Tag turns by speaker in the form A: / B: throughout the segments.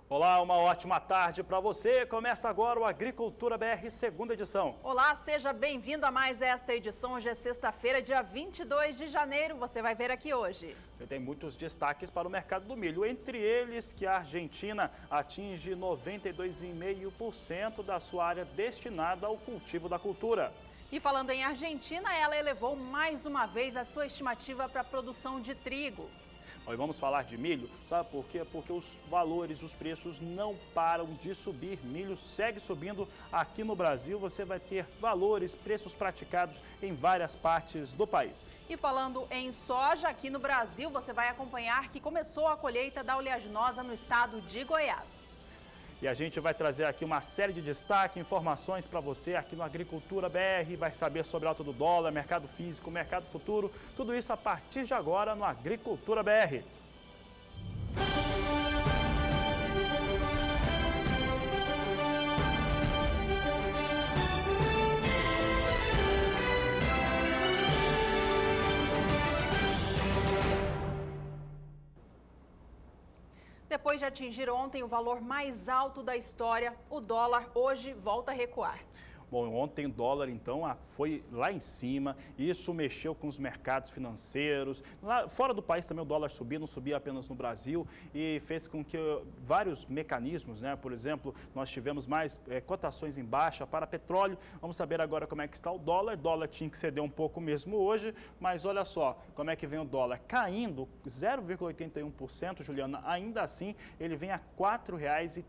A: Olá, uma ótima tarde para você. Começa agora o Agricultura BR, segunda edição.
B: Olá, seja bem-vindo a mais esta edição. Hoje é sexta-feira, dia 22 de janeiro. Você vai ver aqui hoje.
A: Você tem muitos destaques para o mercado do milho, entre eles que a Argentina atinge 92,5% da sua área destinada ao cultivo da cultura.
B: E falando em Argentina, ela elevou mais uma vez a sua estimativa para a produção de trigo.
A: Nós vamos falar de milho, sabe por quê? Porque os valores, os preços não param de subir. Milho segue subindo aqui no Brasil. Você vai ter valores, preços praticados em várias partes do país.
B: E falando em soja, aqui no Brasil, você vai acompanhar que começou a colheita da oleaginosa no estado de Goiás.
A: E a gente vai trazer aqui uma série de destaques, informações para você aqui no Agricultura BR, vai saber sobre a alta do dólar, mercado físico, mercado futuro, tudo isso a partir de agora no Agricultura BR.
B: Depois de atingir ontem o valor mais alto da história, o dólar hoje volta a recuar.
A: Bom, ontem o dólar, então, foi lá em cima, isso mexeu com os mercados financeiros. Lá fora do país também o dólar subia, não subia apenas no Brasil, e fez com que vários mecanismos, né? Por exemplo, nós tivemos mais cotações em baixa para petróleo. Vamos saber agora como é que está o dólar. O dólar tinha que ceder um pouco mesmo hoje, mas olha só como é que vem o dólar caindo 0,81%, Juliana. Ainda assim, ele vem a R$ 4,13,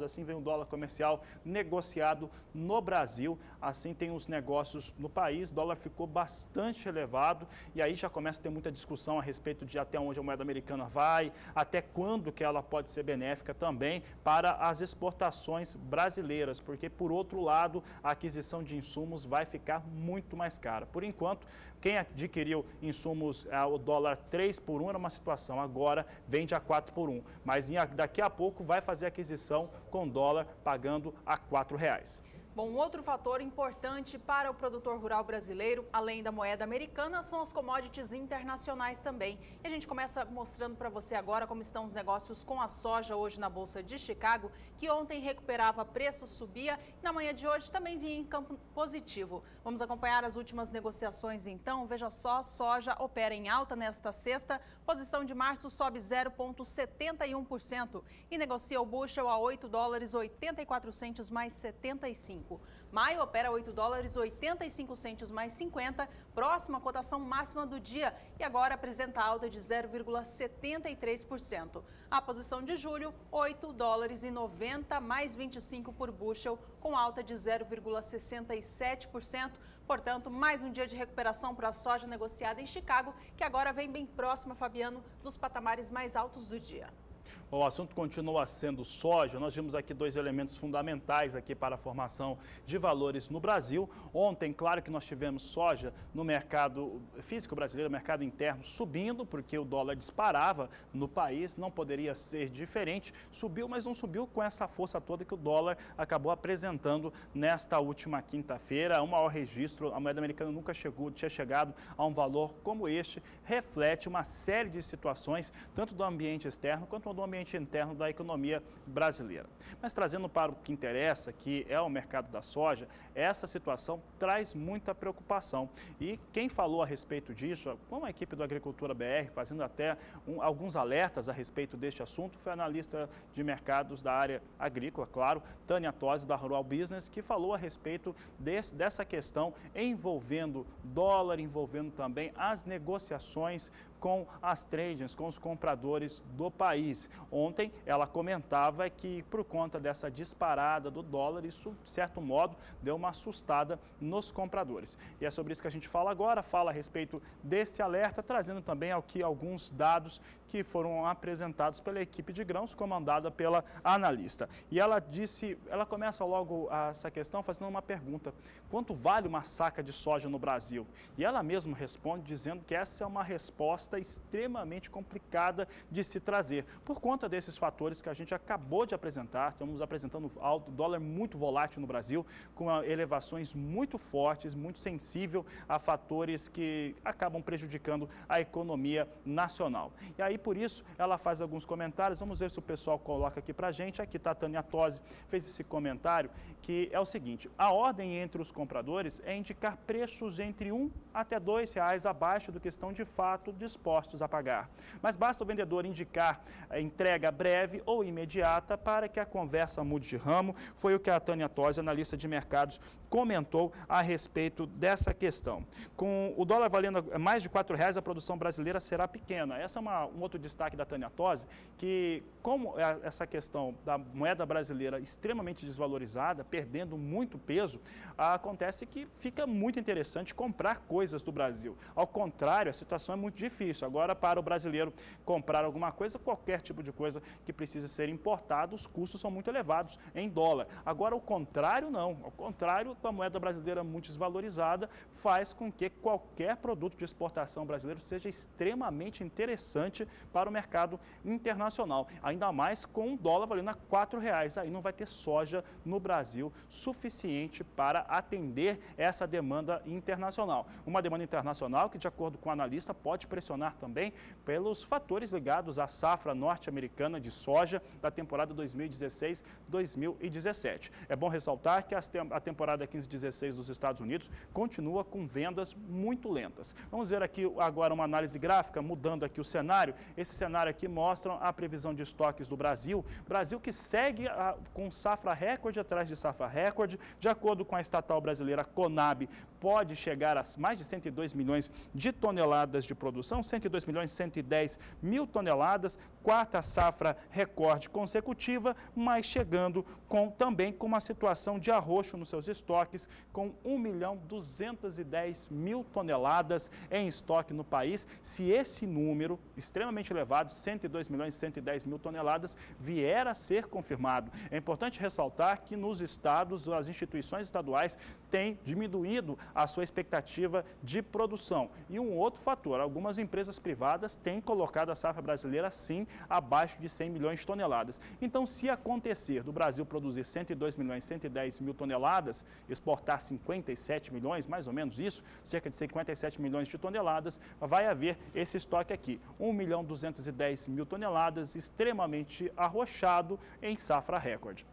A: assim vem o dólar comercial negociado no Brasil, assim tem os negócios no país. O dólar ficou bastante elevado e aí já começa a ter muita discussão a respeito de até onde a moeda americana vai, até quando que ela pode ser benéfica também para as exportações brasileiras, porque por outro lado a aquisição de insumos vai ficar muito mais cara. Por enquanto, quem adquiriu insumos o dólar 3 por 1 era uma situação, agora vende a 4 por 1, mas daqui a pouco vai fazer aquisição com dólar pagando a R$ 4,00.
B: Bom, um outro fator importante para o produtor rural brasileiro, além da moeda americana, são as commodities internacionais também. E a gente começa mostrando para você agora como estão os negócios com a soja hoje na Bolsa de Chicago, que ontem recuperava preço, subia, e na manhã de hoje também vinha em campo positivo. Vamos acompanhar as últimas negociações então. Veja só, a soja opera em alta nesta sexta, posição de março sobe 0,71% e negocia o bushel a $8,84 mais 75. Maio opera $8,85 mais 50, próxima cotação máxima do dia e agora apresenta alta de 0,73%. A posição de julho, $8,90 mais 25 por bushel, com alta de 0,67%. Portanto, mais um dia de recuperação para a soja negociada em Chicago, que agora vem bem próxima, Fabiano, dos patamares mais altos do dia.
A: O assunto continua sendo soja. Nós vimos aqui dois elementos fundamentais aqui para a formação de valores no Brasil. Ontem, claro que nós tivemos soja no mercado físico brasileiro, mercado interno, subindo, porque o dólar disparava no país, não poderia ser diferente. Subiu, mas não subiu com essa força toda que o dólar acabou apresentando nesta última quinta-feira. O maior registro, a moeda americana nunca tinha chegado a um valor como este, reflete uma série de situações, tanto do ambiente externo quanto do ambiente interno da economia brasileira. Mas trazendo para o que interessa, que é o mercado da soja, essa situação traz muita preocupação. E quem falou a respeito disso, com a equipe do Agricultura BR, fazendo até alguns alertas a respeito deste assunto, foi a analista de mercados da área agrícola, claro, Tânia Tosi, da Rural Business, que falou a respeito dessa questão envolvendo dólar, envolvendo também as negociações com as tradings, com os compradores do país. Ontem ela comentava que por conta dessa disparada do dólar, isso de certo modo deu uma assustada nos compradores. E é sobre isso que a gente fala agora, fala a respeito desse alerta, trazendo também aqui alguns dados que foram apresentados pela equipe de grãos, comandada pela analista. E ela começa logo essa questão fazendo uma pergunta: quanto vale uma saca de soja no Brasil? E ela mesma responde dizendo que essa é uma resposta proposta extremamente complicada de se trazer, por conta desses fatores que a gente acabou de apresentar. Estamos apresentando alto dólar muito volátil no Brasil, com elevações muito fortes, muito sensível a fatores que acabam prejudicando a economia nacional. E aí, por isso, ela faz alguns comentários. Vamos ver se o pessoal coloca aqui para a gente. Aqui está a Tânia Tosi, fez esse comentário, que é o seguinte: a ordem entre os compradores é indicar preços entre R$ 1 até R$ 2 abaixo do que estão de fato dispostos a pagar. Mas basta o vendedor indicar a entrega breve ou imediata para que a conversa mude de ramo. Foi o que a Tânia Tosi, analista de mercados, comentou a respeito dessa questão. Com o dólar valendo mais de R$ 4,00, a produção brasileira será pequena. Essa é um outro destaque da Tânia Tosi, que como essa questão da moeda brasileira extremamente desvalorizada, perdendo muito peso, acontece que fica muito interessante comprar coisas do Brasil. Ao contrário, a situação é muito difícil. Agora, para o brasileiro comprar alguma coisa, qualquer tipo de coisa que precisa ser importada, os custos são muito elevados em dólar. Agora, ao contrário, não. Ao contrário, a moeda brasileira muito desvalorizada faz com que qualquer produto de exportação brasileiro seja extremamente interessante para o mercado internacional. Ainda mais com o dólar valendo a R$ 4,00. Aí não vai ter soja no Brasil suficiente para atender essa demanda internacional. Uma demanda internacional que, de acordo com o analista, pode pressionar também pelos fatores ligados à safra norte-americana de soja da temporada 2016-2017. É bom ressaltar que a temporada 15-16 dos Estados Unidos continua com vendas muito lentas. Vamos ver aqui agora uma análise gráfica, mudando aqui o cenário. Esse cenário aqui mostra a previsão de estoques do Brasil. Brasil que segue com safra recorde atrás de safra recorde. De acordo com a estatal brasileira Conab, pode chegar a mais de 102 milhões de toneladas de produção, 102 milhões e 110 mil toneladas, quarta safra recorde consecutiva, mas chegando também com uma situação de arroxo nos seus estoques, com 1.210.000 toneladas em estoque no país. Se esse número extremamente elevado, 102 milhões e 110 mil toneladas, vier a ser confirmado. É importante ressaltar que nos estados, as instituições estaduais têm diminuído a sua expectativa de produção. E um outro fator, algumas empresas privadas têm colocado a safra brasileira, sim, abaixo de 100 milhões de toneladas. Então, se acontecer do Brasil produzir 102 milhões e 110 mil toneladas, exportar 57 milhões, mais ou menos isso, cerca de 57 milhões de toneladas, vai haver esse estoque aqui, 1.210.000 toneladas, extremamente arrochado em safra recorde.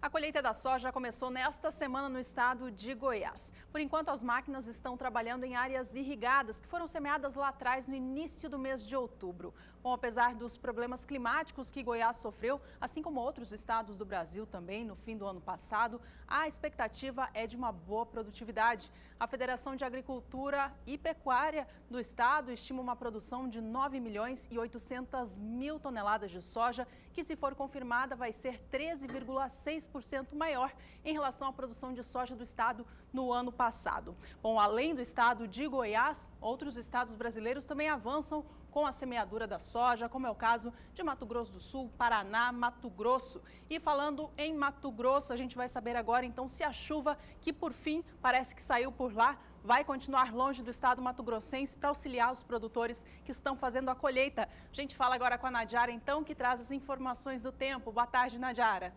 B: A colheita da soja começou nesta semana no estado de Goiás. Por enquanto, as máquinas estão trabalhando em áreas irrigadas que foram semeadas lá atrás no início do mês de outubro. Bom, apesar dos problemas climáticos que Goiás sofreu, assim como outros estados do Brasil também no fim do ano passado, a expectativa é de uma boa produtividade. A Federação de Agricultura e Pecuária do estado estima uma produção de 9 milhões e 800 mil toneladas de soja, que, se for confirmada, vai ser 13,6% maior em relação à produção de soja do estado no ano passado. Bom, além do estado de Goiás, outros estados brasileiros também avançam com a semeadura da soja, como é o caso de Mato Grosso do Sul, Paraná, Mato Grosso. E falando em Mato Grosso, a gente vai saber agora então se a chuva, que por fim parece que saiu por lá, vai continuar longe do estado mato-grossense para auxiliar os produtores que estão fazendo a colheita. A gente fala agora com a Nadiara, então, que traz as informações do tempo. Boa tarde, Nadiara.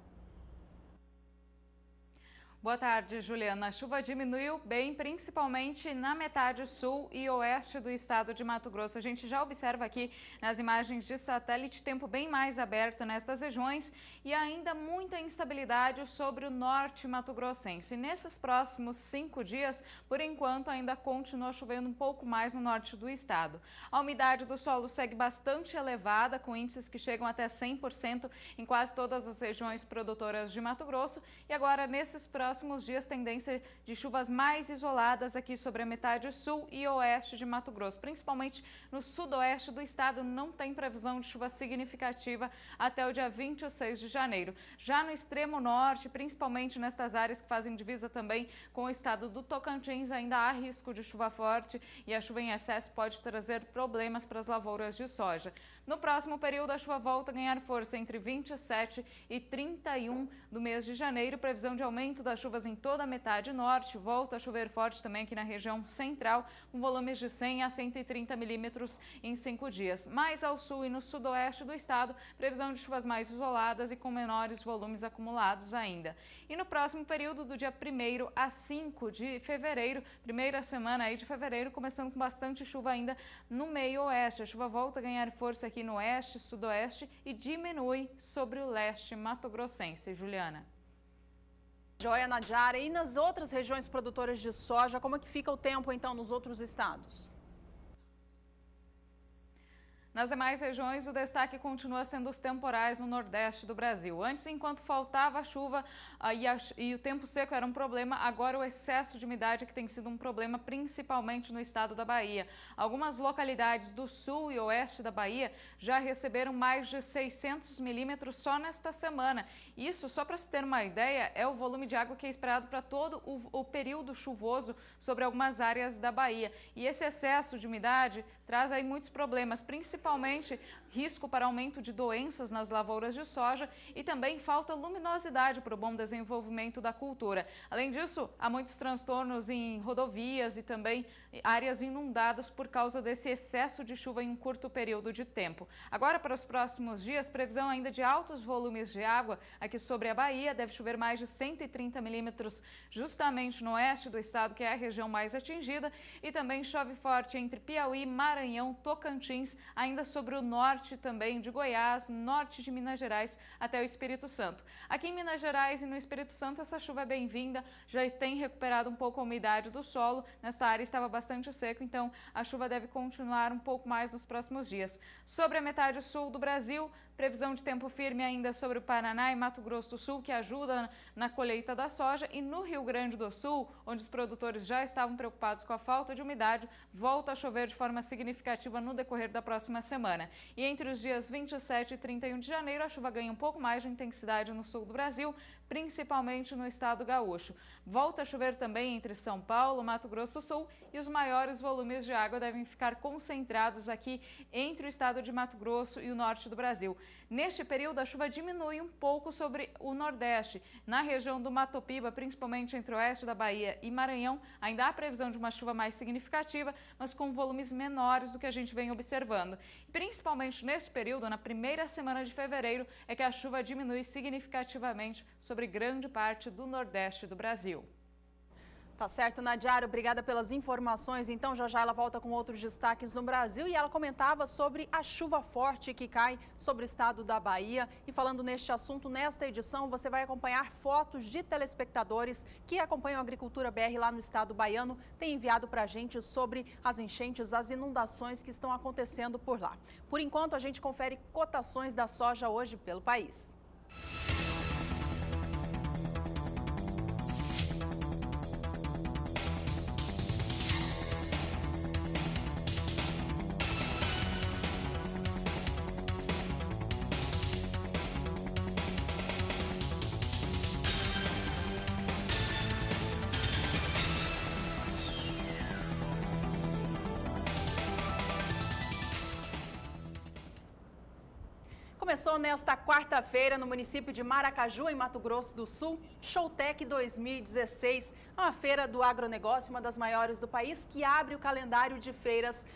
C: Boa tarde, Juliana. A chuva diminuiu bem, principalmente na metade sul e oeste do estado de Mato Grosso. A gente já observa aqui nas imagens de satélite tempo bem mais aberto nestas regiões e ainda muita instabilidade sobre o norte mato-grossense. Nesses próximos 5 dias, por enquanto, ainda continua chovendo um pouco mais no norte do estado. A umidade do solo segue bastante elevada, com índices que chegam até 100% em quase todas as regiões produtoras de Mato Grosso. E agora, nesses próximos dias, tendência de chuvas mais isoladas aqui sobre a metade sul e oeste de Mato Grosso. Principalmente no sudoeste do estado, não tem previsão de chuva significativa até o dia 26 de janeiro. Já no extremo norte, principalmente nestas áreas que fazem divisa também com o estado do Tocantins, ainda há risco de chuva forte e a chuva em excesso pode trazer problemas para as lavouras de soja. No próximo período, a chuva volta a ganhar força entre 27 e 31 do mês de janeiro. Previsão de aumento das chuvas em toda a metade norte. Volta a chover forte também aqui na região central, com volumes de 100 a 130 milímetros em 5 dias. Mais ao sul e no sudoeste do estado, previsão de chuvas mais isoladas e com menores volumes acumulados ainda. E no próximo período, do dia 1º a 5 de fevereiro, primeira semana aí de fevereiro, começando com bastante chuva ainda no meio oeste. A chuva volta a ganhar força aqui no oeste, sudoeste e diminui sobre o leste mato-grossense. Juliana.
B: Joia, Nadiara. E nas outras regiões produtoras de soja, como é que fica o tempo então nos outros estados?
C: Nas demais regiões, o destaque continua sendo os temporais no nordeste do Brasil. Antes, enquanto faltava chuva e o tempo seco era um problema, agora o excesso de umidade que tem sido um problema, principalmente no estado da Bahia. Algumas localidades do sul e oeste da Bahia já receberam mais de 600 milímetros só nesta semana. Isso, só para se ter uma ideia, é o volume de água que é esperado para todo o período chuvoso sobre algumas áreas da Bahia. E esse excesso de umidade traz aí muitos problemas, principalmente risco para aumento de doenças nas lavouras de soja e também falta luminosidade para o bom desenvolvimento da cultura. Além disso, há muitos transtornos em rodovias e também áreas inundadas por causa desse excesso de chuva em um curto período de tempo. Agora, para os próximos dias, previsão ainda de altos volumes de água aqui sobre a Bahia. Deve chover mais de 130 milímetros justamente no oeste do estado, que é a região mais atingida, e também chove forte entre Piauí, Maranhão, Tocantins, ainda sobre o norte também de Goiás, norte de Minas Gerais até o Espírito Santo. Aqui em Minas Gerais e no Espírito Santo, essa chuva é bem-vinda, já tem recuperado um pouco a umidade do solo. Nessa área estava bastante seco, então a chuva deve continuar um pouco mais nos próximos dias. Sobre a metade sul do Brasil, previsão de tempo firme ainda sobre o Paraná e Mato Grosso do Sul, que ajuda na colheita da soja. E no Rio Grande do Sul, onde os produtores já estavam preocupados com a falta de umidade, volta a chover de forma significativa no decorrer da próxima semana. E entre os dias 27 e 31 de janeiro, a chuva ganha um pouco mais de intensidade no sul do Brasil, principalmente no estado gaúcho. Volta a chover também entre São Paulo, Mato Grosso do Sul, e os maiores volumes de água devem ficar concentrados aqui entre o estado de Mato Grosso e o norte do Brasil. Neste período, a chuva diminui um pouco sobre o nordeste. Na região do Mato Piba, principalmente entre o oeste da Bahia e Maranhão, ainda há previsão de uma chuva mais significativa, mas com volumes menores do que a gente vem observando. Principalmente nesse período, na primeira semana de fevereiro, é que a chuva diminui significativamente sobre grande parte do nordeste do Brasil.
B: Tá certo, Nadiara, obrigada pelas informações. Então, já ela volta com outros destaques no Brasil e ela comentava sobre a chuva forte que cai sobre o estado da Bahia. E falando neste assunto, nesta edição, você vai acompanhar fotos de telespectadores que acompanham a Agricultura BR lá no estado baiano. Tem enviado para a gente sobre as enchentes, as inundações que estão acontecendo por lá. Por enquanto, a gente confere cotações da soja hoje pelo país. Começou nesta quarta-feira no município de Maracaju, em Mato Grosso do Sul, Showtech 2016, uma feira do agronegócio, uma das maiores do país, que abre o calendário de feiras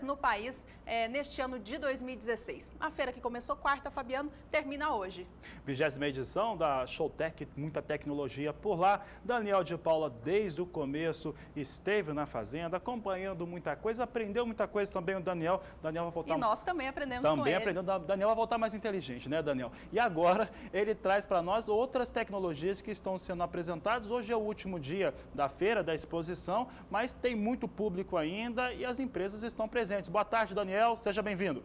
B: no país neste ano de 2016. A feira que começou quarta, Fabiano, termina hoje.
A: 20ª edição da Showtech, muita tecnologia por lá. Daniel de Paula, desde o começo, esteve na fazenda, acompanhando muita coisa, aprendeu muita coisa também o Daniel. Daniel vai voltar...
B: E nós também aprendemos com ele.
A: Daniel vai voltar mais inteligente, né, Daniel? E agora ele traz para nós outras tecnologias que estão sendo apresentadas. Hoje é o último dia da feira, da exposição, mas tem muito público ainda e as empresas estão presentes. Boa tarde, Daniel. Seja bem-vindo.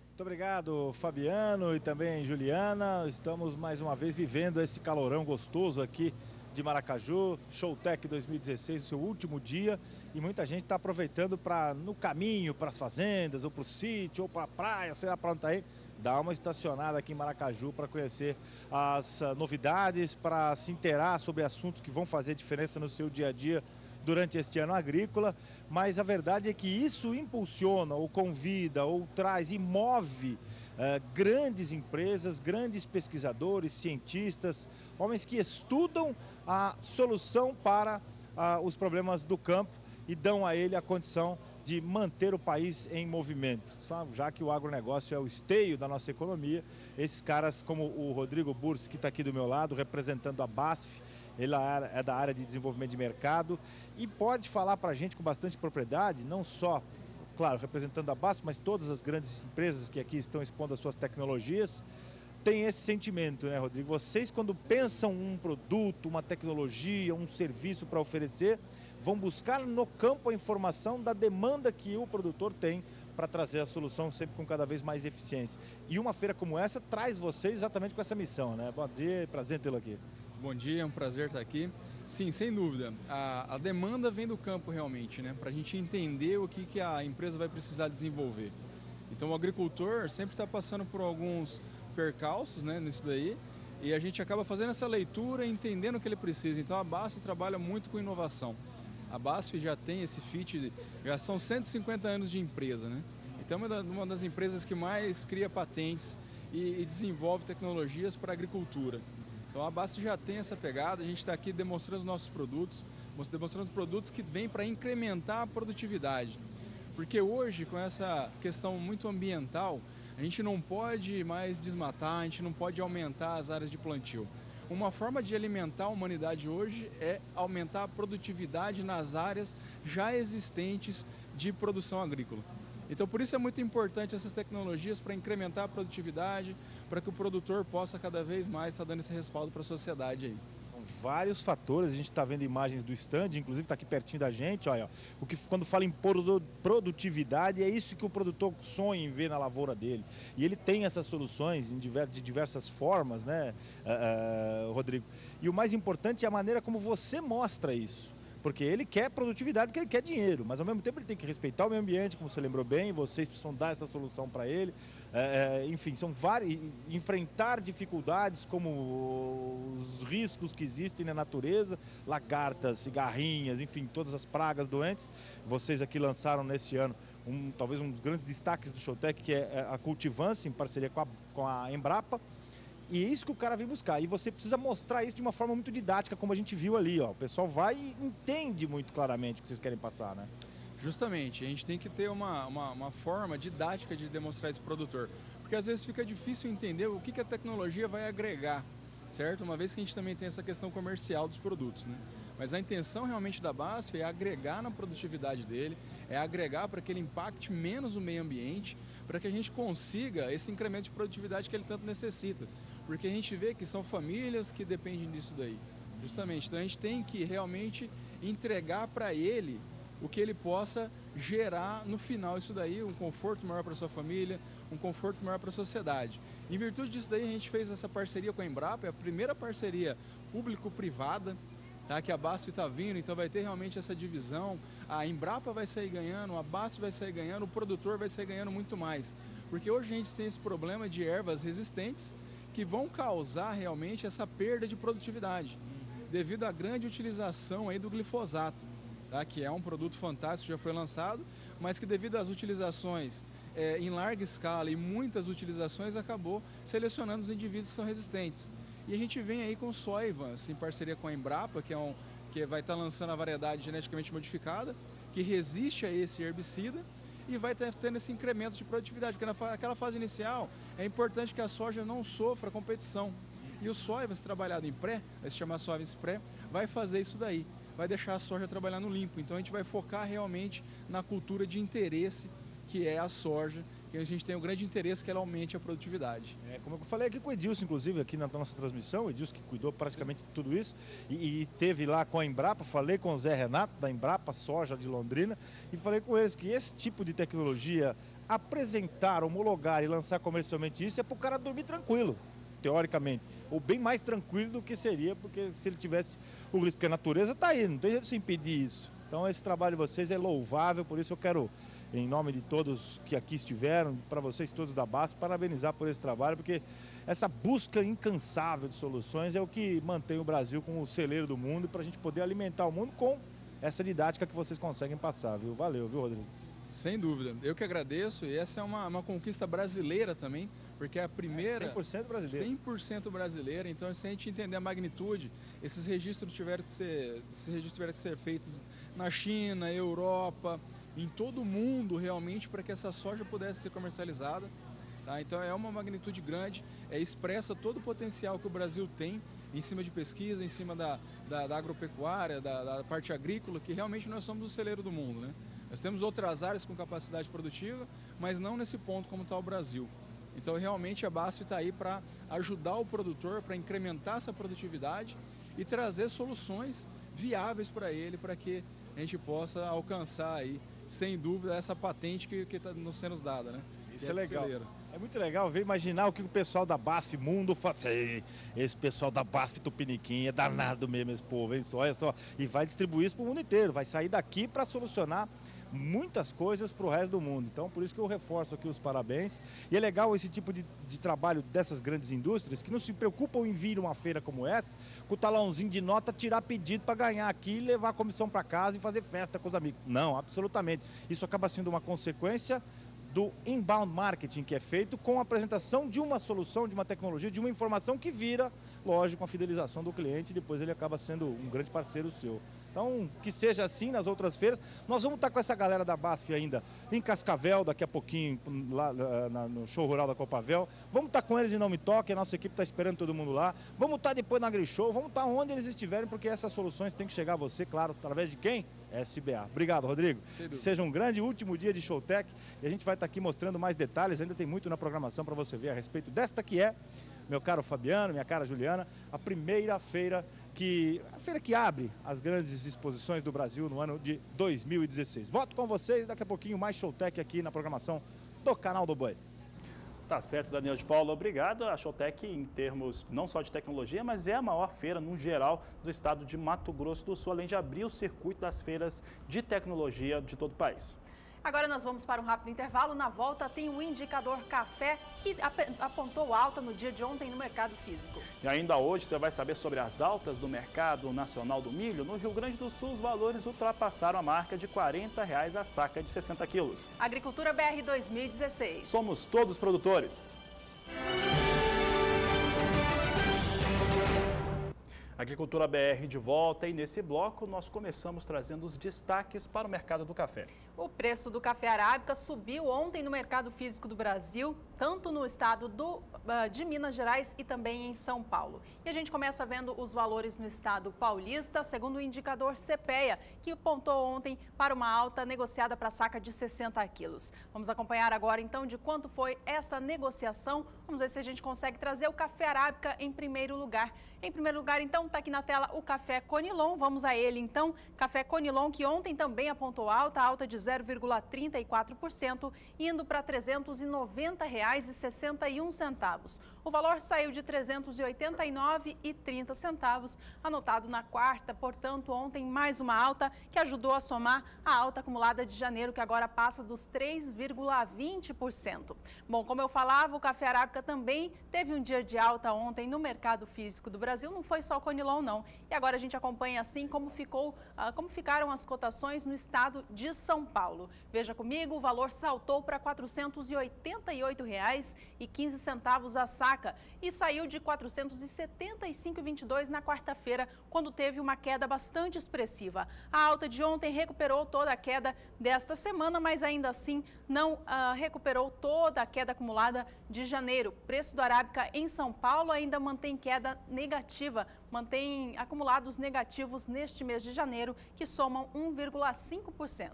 D: Muito obrigado, Fabiano e também Juliana. Estamos mais uma vez vivendo esse calorão gostoso aqui de Maracaju, Showtech 2016, o seu último dia, e muita gente está aproveitando para, no caminho, para as fazendas, ou para o sítio, ou para a praia, sei lá para onde está aí, dar uma estacionada aqui em Maracaju para conhecer as novidades, para se inteirar sobre assuntos que vão fazer diferença no seu dia a dia durante este ano agrícola. Mas a verdade é que isso impulsiona, ou convida, ou traz e move grandes empresas, grandes pesquisadores, cientistas, homens que estudam a solução para os problemas do campo e dão a ele a condição de manter o país em movimento, sabe? Já que o agronegócio é o esteio da nossa economia, esses caras como o Rodrigo Burso, que está aqui do meu lado, representando a BASF, ele é da área de desenvolvimento de mercado e pode falar para a gente com bastante propriedade, não só, claro, representando a BASF, mas todas as grandes empresas que aqui estão expondo as suas tecnologias, tem esse sentimento, né, Rodrigo? Vocês, quando pensam um produto, uma tecnologia, um serviço para oferecer, vão buscar no campo a informação da demanda que o produtor tem para trazer a solução sempre com cada vez mais eficiência. E uma feira como essa traz vocês exatamente com essa missão, né? Bom dia, prazer em tê-lo aqui.
E: Bom dia, é um prazer estar aqui. Sim, sem dúvida. A demanda vem do campo realmente, né? Para a gente entender o que a empresa vai precisar desenvolver. Então o agricultor sempre está passando por alguns percalços, né, nisso daí, e a gente acaba fazendo essa leitura e entendendo o que ele precisa. Então a BASF trabalha muito com inovação. A BASF já tem esse fit, já são 150 anos de empresa, né? Então é uma das empresas que mais cria patentes e desenvolve tecnologias para a agricultura. Então a BASF já tem essa pegada, a gente está aqui demonstrando os nossos produtos, demonstrando os produtos que vêm para incrementar a produtividade. Porque hoje, com essa questão muito ambiental, a gente não pode mais desmatar, a gente não pode aumentar as áreas de plantio. Uma forma de alimentar a humanidade hoje é aumentar a produtividade nas áreas já existentes de produção agrícola. Então, por isso é muito importante essas tecnologias para incrementar a produtividade, para que o produtor possa cada vez mais estar dando esse respaldo para a sociedade aí.
D: São vários fatores, a gente está vendo imagens do stand, inclusive está aqui pertinho da gente, olha, o que quando fala em produtividade, é isso que o produtor sonha em ver na lavoura dele. E ele tem essas soluções de diversas formas, né, Rodrigo? E o mais importante é a maneira como você mostra isso. Porque ele quer produtividade, porque ele quer dinheiro, mas ao mesmo tempo ele tem que respeitar o meio ambiente, como você lembrou bem, vocês precisam dar essa solução para ele. Enfim, são vários, enfrentar dificuldades como os riscos que existem na natureza, lagartas, cigarrinhas, enfim, todas as pragas, doentes. Vocês aqui lançaram nesse ano, talvez um dos grandes destaques do Showtech, que é a Cultivance, em parceria com a Embrapa. E é isso que o cara vem buscar. E você precisa mostrar isso de uma forma muito didática, como a gente viu ali, ó. O pessoal vai e entende muito claramente o que vocês querem passar, né?
E: Justamente, a gente tem que ter uma forma didática de demonstrar esse produtor. Porque às vezes fica difícil entender o que a tecnologia vai agregar, certo? Uma vez que a gente também tem essa questão comercial dos produtos, né? Mas a intenção realmente da BASF é agregar na produtividade dele, é agregar para que ele impacte menos o meio ambiente, para que a gente consiga esse incremento de produtividade que ele tanto necessita. Porque a gente vê que são famílias que dependem disso daí, justamente. Então a gente tem que realmente entregar para ele o que ele possa gerar no final isso daí, um conforto maior para a sua família, um conforto maior para a sociedade. Em virtude disso daí a gente fez essa parceria com a Embrapa, é a primeira parceria público-privada, tá, que a BASF está vindo, então vai ter realmente essa divisão, a Embrapa vai sair ganhando, a BASF vai sair ganhando, o produtor vai sair ganhando muito mais. Porque hoje a gente tem esse problema de ervas resistentes que vão causar realmente essa perda de produtividade, devido à grande utilização aí do glifosato, tá, que é um produto fantástico, já foi lançado, mas que devido às utilizações em larga escala e muitas utilizações, acabou selecionando os indivíduos que são resistentes. E a gente vem aí com o Soyvans, em parceria com a Embrapa, que vai estar lançando a variedade geneticamente modificada, que resiste a esse herbicida e vai estar tendo esse incremento de produtividade, porque naquela fase inicial é importante que a soja não sofra competição. E o Soyvans, trabalhado em pré, vai se chamar Soyvans pré, vai fazer isso daí, vai deixar a soja trabalhar no limpo. Então a gente vai focar realmente na cultura de interesse, que é a soja, que a gente tem um grande interesse que ela aumente a produtividade.
D: Como eu falei aqui com o Edilson, inclusive, aqui na nossa transmissão, o Edilson que cuidou praticamente de tudo isso, e esteve lá com a Embrapa, falei com o Zé Renato, da Embrapa Soja de Londrina, e falei com eles que esse tipo de tecnologia, apresentar, homologar e lançar comercialmente isso, é para o cara dormir tranquilo, teoricamente, ou bem mais tranquilo do que seria, porque se ele tivesse o risco, porque a natureza está aí, não tem jeito de se impedir isso. Então esse trabalho de vocês é louvável, por isso eu quero, em nome de todos que aqui estiveram, para vocês todos da BASF, parabenizar por esse trabalho, porque essa busca incansável de soluções é o que mantém o Brasil como o celeiro do mundo, para a gente poder alimentar o mundo com essa didática que vocês conseguem passar, viu? Valeu, viu, Rodrigo?
E: Sem dúvida, eu que agradeço, e essa é uma conquista brasileira também, porque é a primeira...
D: 100% brasileira.
E: 100% brasileira, então se a gente entender a magnitude, esses registros tiveram que ser feitos na China, Europa, em todo o mundo realmente, para que essa soja pudesse ser comercializada. Tá? Então é uma magnitude grande, expressa todo o potencial que o Brasil tem em cima de pesquisa, em cima da agropecuária, da parte agrícola, que realmente nós somos o celeiro do mundo, né? Nós temos outras áreas com capacidade produtiva, mas não nesse ponto como está o Brasil. Então realmente a BASF está aí para ajudar o produtor, para incrementar essa produtividade e trazer soluções viáveis para ele, para que a gente possa alcançar aí, sem dúvida, essa patente que está nos sendo dada, né?
D: Isso é legal. É muito legal ver, imaginar o que o pessoal da BASF Mundo faz. Esse pessoal da BASF Tupiniquim é danado mesmo, esse povo, hein? Olha só. E vai distribuir isso para o mundo inteiro, vai sair daqui para solucionar muitas coisas para o resto do mundo. Então, por isso que eu reforço aqui os parabéns. E é legal esse tipo de trabalho dessas grandes indústrias que não se preocupam em vir uma feira como essa, com o talãozinho de nota, tirar pedido para ganhar aqui, levar a comissão para casa e fazer festa com os amigos. Não, absolutamente. Isso acaba sendo uma consequência do inbound marketing que é feito com a apresentação de uma solução, de uma tecnologia, de uma informação que vira, lógico, a fidelização do cliente e depois ele acaba sendo um grande parceiro seu. Então, que seja assim nas outras feiras. Nós vamos estar com essa galera da BASF ainda em Cascavel, daqui a pouquinho, lá no show rural da Copavel. Vamos estar com eles em Não Me Toque, a nossa equipe está esperando todo mundo lá. Vamos estar depois na AgriShow, vamos estar onde eles estiverem, porque essas soluções têm que chegar a você, claro, através de quem? SBA. Obrigado, Rodrigo. Seja um grande último dia de Showtech e a gente vai estar aqui mostrando mais detalhes, ainda tem muito na programação para você ver a respeito desta que é, meu caro Fabiano, minha cara Juliana, a primeira feira que abre as grandes exposições do Brasil no ano de 2016. Volto com vocês, daqui a pouquinho mais Showtech aqui na programação do Canal do Boi.
A: Tá certo, Daniel de Paula, obrigado. A Showtech, em termos não só de tecnologia, mas é a maior feira, no geral, do estado de Mato Grosso do Sul, além de abrir o circuito das feiras de tecnologia de todo o país.
B: Agora nós vamos para um rápido intervalo. Na volta tem o indicador café que apontou alta no dia de ontem no mercado físico.
A: E ainda hoje você vai saber sobre as altas do mercado nacional do milho. No Rio Grande do Sul, os valores ultrapassaram a marca de R$ 40 a saca de 60 quilos.
B: Agricultura BR 2016.
A: Somos todos produtores. Agricultura BR de volta e nesse bloco nós começamos trazendo os destaques para o mercado do café.
B: O preço do café arábica subiu ontem no mercado físico do Brasil, tanto no estado de Minas Gerais e também em São Paulo. E a gente começa vendo os valores no estado paulista, segundo o indicador CPEA, que apontou ontem para uma alta negociada para a saca de 60 quilos. Vamos acompanhar agora então de quanto foi essa negociação. Vamos ver se a gente consegue trazer o café arábica em primeiro lugar. Em primeiro lugar, então, está aqui na tela o café Conilon. Vamos a ele, então. Café Conilon, que ontem também apontou alta de 0,34%, indo para R$ 390,61. O valor saiu de R$ 389,30, anotado na quarta. Portanto, ontem mais uma alta que ajudou a somar a alta acumulada de janeiro, que agora passa dos 3,20%. Bom, como eu falava, o café arábica também teve um dia de alta ontem no mercado físico do Brasil. Não foi só o Conilon, Conilon não. E agora a gente acompanha assim como ficaram as cotações no estado de São Paulo. Veja comigo, o valor saltou para R$ 488,15 a saca e saiu de R$ 475,22 na quarta-feira, quando teve uma queda bastante expressiva. A alta de ontem recuperou toda a queda desta semana, mas ainda assim não recuperou toda a queda acumulada de janeiro. O preço do Arábica em São Paulo ainda mantém queda negativa, mantém acumulados negativos neste mês de janeiro, que somam 1,5%.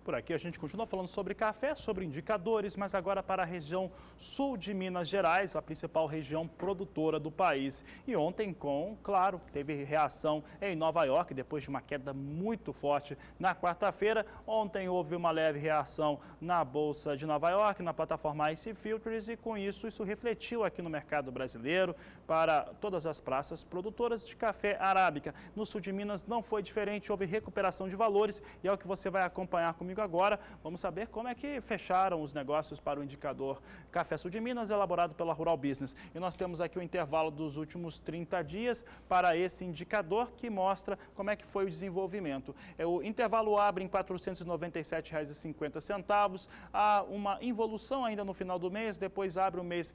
A: Por aqui a gente continua falando sobre café, sobre indicadores, mas agora para a região sul de Minas Gerais, a principal região produtora do país. E ontem, claro, teve reação em Nova York, depois de uma queda muito forte na quarta-feira. Ontem houve uma leve reação na Bolsa de Nova York, na plataforma ICE Futures, e com isso refletiu aqui no mercado brasileiro para todas as praças produtoras de café arábica. No sul de Minas não foi diferente, houve recuperação de valores e é o que você vai acompanhar comigo agora. Vamos saber como é que fecharam os negócios para o indicador Café Sul de Minas, elaborado pela Rural Business. E nós temos aqui o intervalo dos últimos 30 dias para esse indicador que mostra como é que foi o desenvolvimento. O intervalo abre em R$ 497,50. Há uma involução ainda no final do mês, depois abre o mês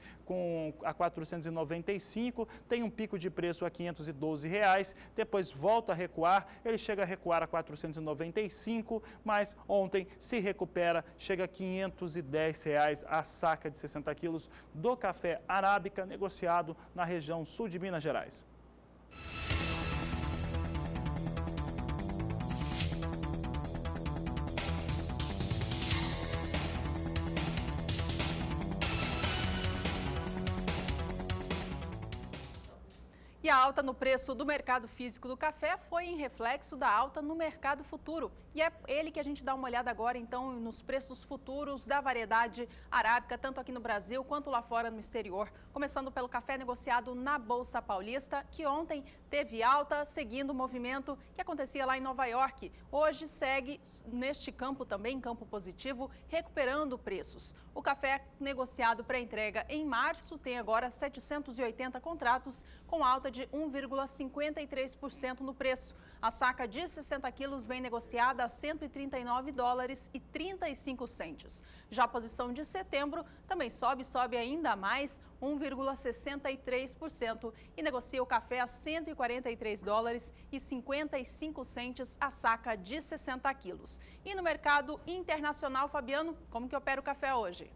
A: a R$ 495, tem um pico de preço a R$ 512, depois volta a recuar, ele chega a recuar a R$ 495, mas ontem se recupera, chega a R$ 510 a saca de 60 quilos do café arábica negociado na região sul de Minas Gerais.
B: E a alta no preço do mercado físico do café foi em reflexo da alta no mercado futuro. E é ele que a gente dá uma olhada agora, então, nos preços futuros da variedade arábica, tanto aqui no Brasil quanto lá fora no exterior. Começando pelo café negociado na Bolsa Paulista, que ontem teve alta, seguindo o movimento que acontecia lá em Nova York. Hoje segue neste campo também, campo positivo, recuperando preços. O café negociado para entrega em março tem agora 780 contratos, com alta de 1,53% no preço. A saca de 60 quilos vem negociada a $139,35. Já a posição de setembro também sobe ainda mais, 1,63%, e negocia o café a $143,55 a saca de 60 quilos. E no mercado internacional, Fabiano, como que opera o café hoje?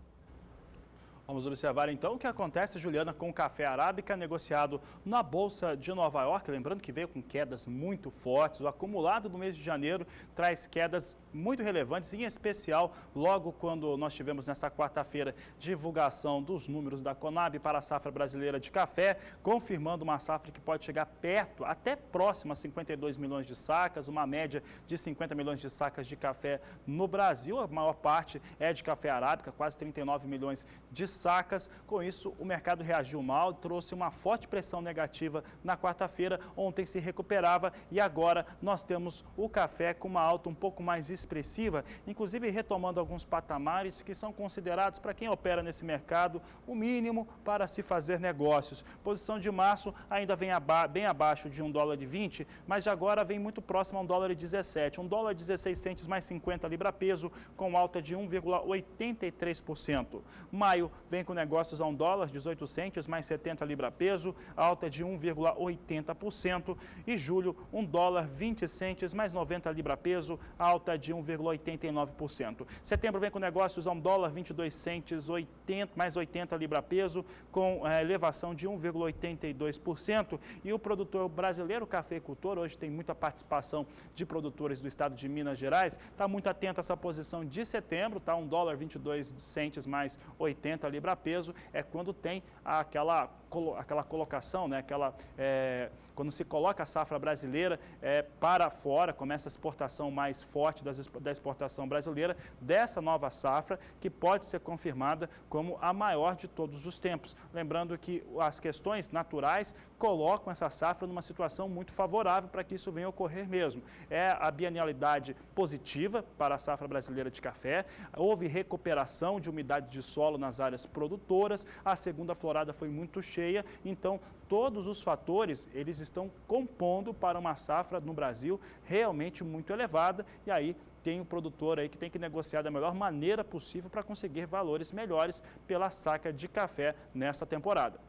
A: Vamos observar então o que acontece, Juliana, com o café arábica negociado na Bolsa de Nova York. Lembrando que veio com quedas muito fortes. O acumulado do mês de janeiro traz quedas muito relevantes, em especial logo quando nós tivemos nessa quarta-feira divulgação dos números da Conab para a safra brasileira de café, confirmando uma safra que pode chegar perto, até próximo a 52 milhões de sacas, uma média de 50 milhões de sacas de café no Brasil. A maior parte é de café arábica, quase 39 milhões de sacas. Com isso, o mercado reagiu mal, trouxe uma forte pressão negativa na quarta-feira. Ontem se recuperava e agora nós temos o café com uma alta um pouco mais expressiva, inclusive retomando alguns patamares que são considerados, para quem opera nesse mercado, o mínimo para se fazer negócios. Posição de março ainda vem bem abaixo de $1,20, mas de agora vem muito próximo a $1,17. $1,16 mais 50 libra-peso, com alta de 1,83%. Maio vem com negócios a $1,18 mais 70 libra-peso, alta de 1,80%. E julho, $1,20 mais 90 libra-peso, alta de 1,89%. Setembro vem com negócios a $1,22 mais 80 libra-peso, com elevação de 1,82%. E o produtor brasileiro, o cafeicultor, hoje tem muita participação de produtores do estado de Minas Gerais, está muito atento a essa posição de setembro, está $1,22 mais 80 libra-peso, é quando tem aquela colocação, né? Quando se coloca a safra brasileira para fora, começa a exportação mais forte das da exportação brasileira dessa nova safra, que pode ser confirmada como a maior de todos os tempos. Lembrando que as questões naturais colocam essa safra numa situação muito favorável para que isso venha a ocorrer mesmo. É a bienalidade positiva para a safra brasileira de café, houve recuperação de umidade de solo nas áreas produtoras, a segunda florada foi muito cheia, então todos os fatores eles estão compondo para uma safra no Brasil realmente muito elevada, e aí tem o produtor aí que tem que negociar da melhor maneira possível para conseguir valores melhores pela saca de café nesta temporada.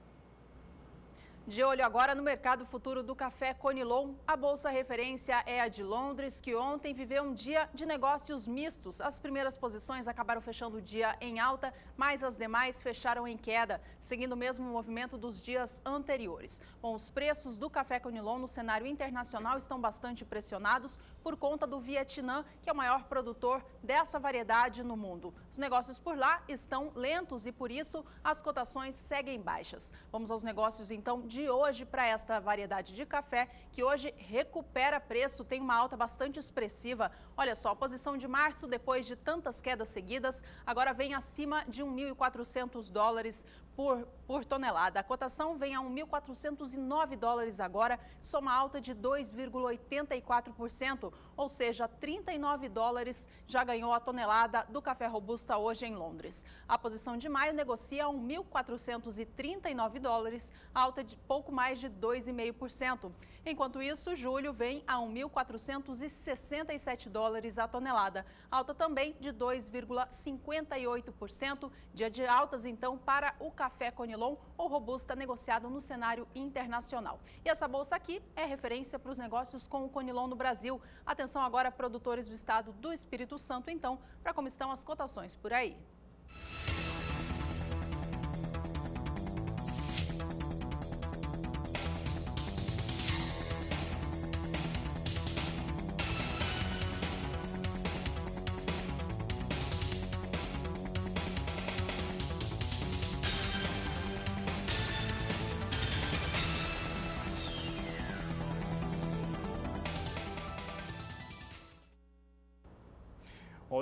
B: De olho agora no mercado futuro do café Conilon, a bolsa referência é a de Londres, que ontem viveu um dia de negócios mistos. As primeiras posições acabaram fechando o dia em alta, mas as demais fecharam em queda, seguindo o mesmo movimento dos dias anteriores. Bom, os preços do café Conilon no cenário internacional estão bastante pressionados por conta do Vietnã, que é o maior produtor dessa variedade no mundo. Os negócios por lá estão lentos e, por isso, as cotações seguem baixas. Vamos aos negócios, então, de hoje para esta variedade de café, que hoje recupera preço, tem uma alta bastante expressiva. Olha só, a posição de março, depois de tantas quedas seguidas, agora vem acima de $1.400 por tonelada. A cotação vem a $1.409 agora, soma alta de 2,84%, ou seja, $39 já ganhou a tonelada do café robusta hoje em Londres. A posição de maio negocia a $1.439, alta de pouco mais de 2,5%. Enquanto isso, julho vem a $1.467 a tonelada, alta também de 2,58%, dia de altas então para o café Conilon ou robusta negociado no cenário internacional. E essa bolsa aqui é referência para os negócios com o Conilon no Brasil. Atenção agora, produtores do estado do Espírito Santo, então, para como estão as cotações por aí.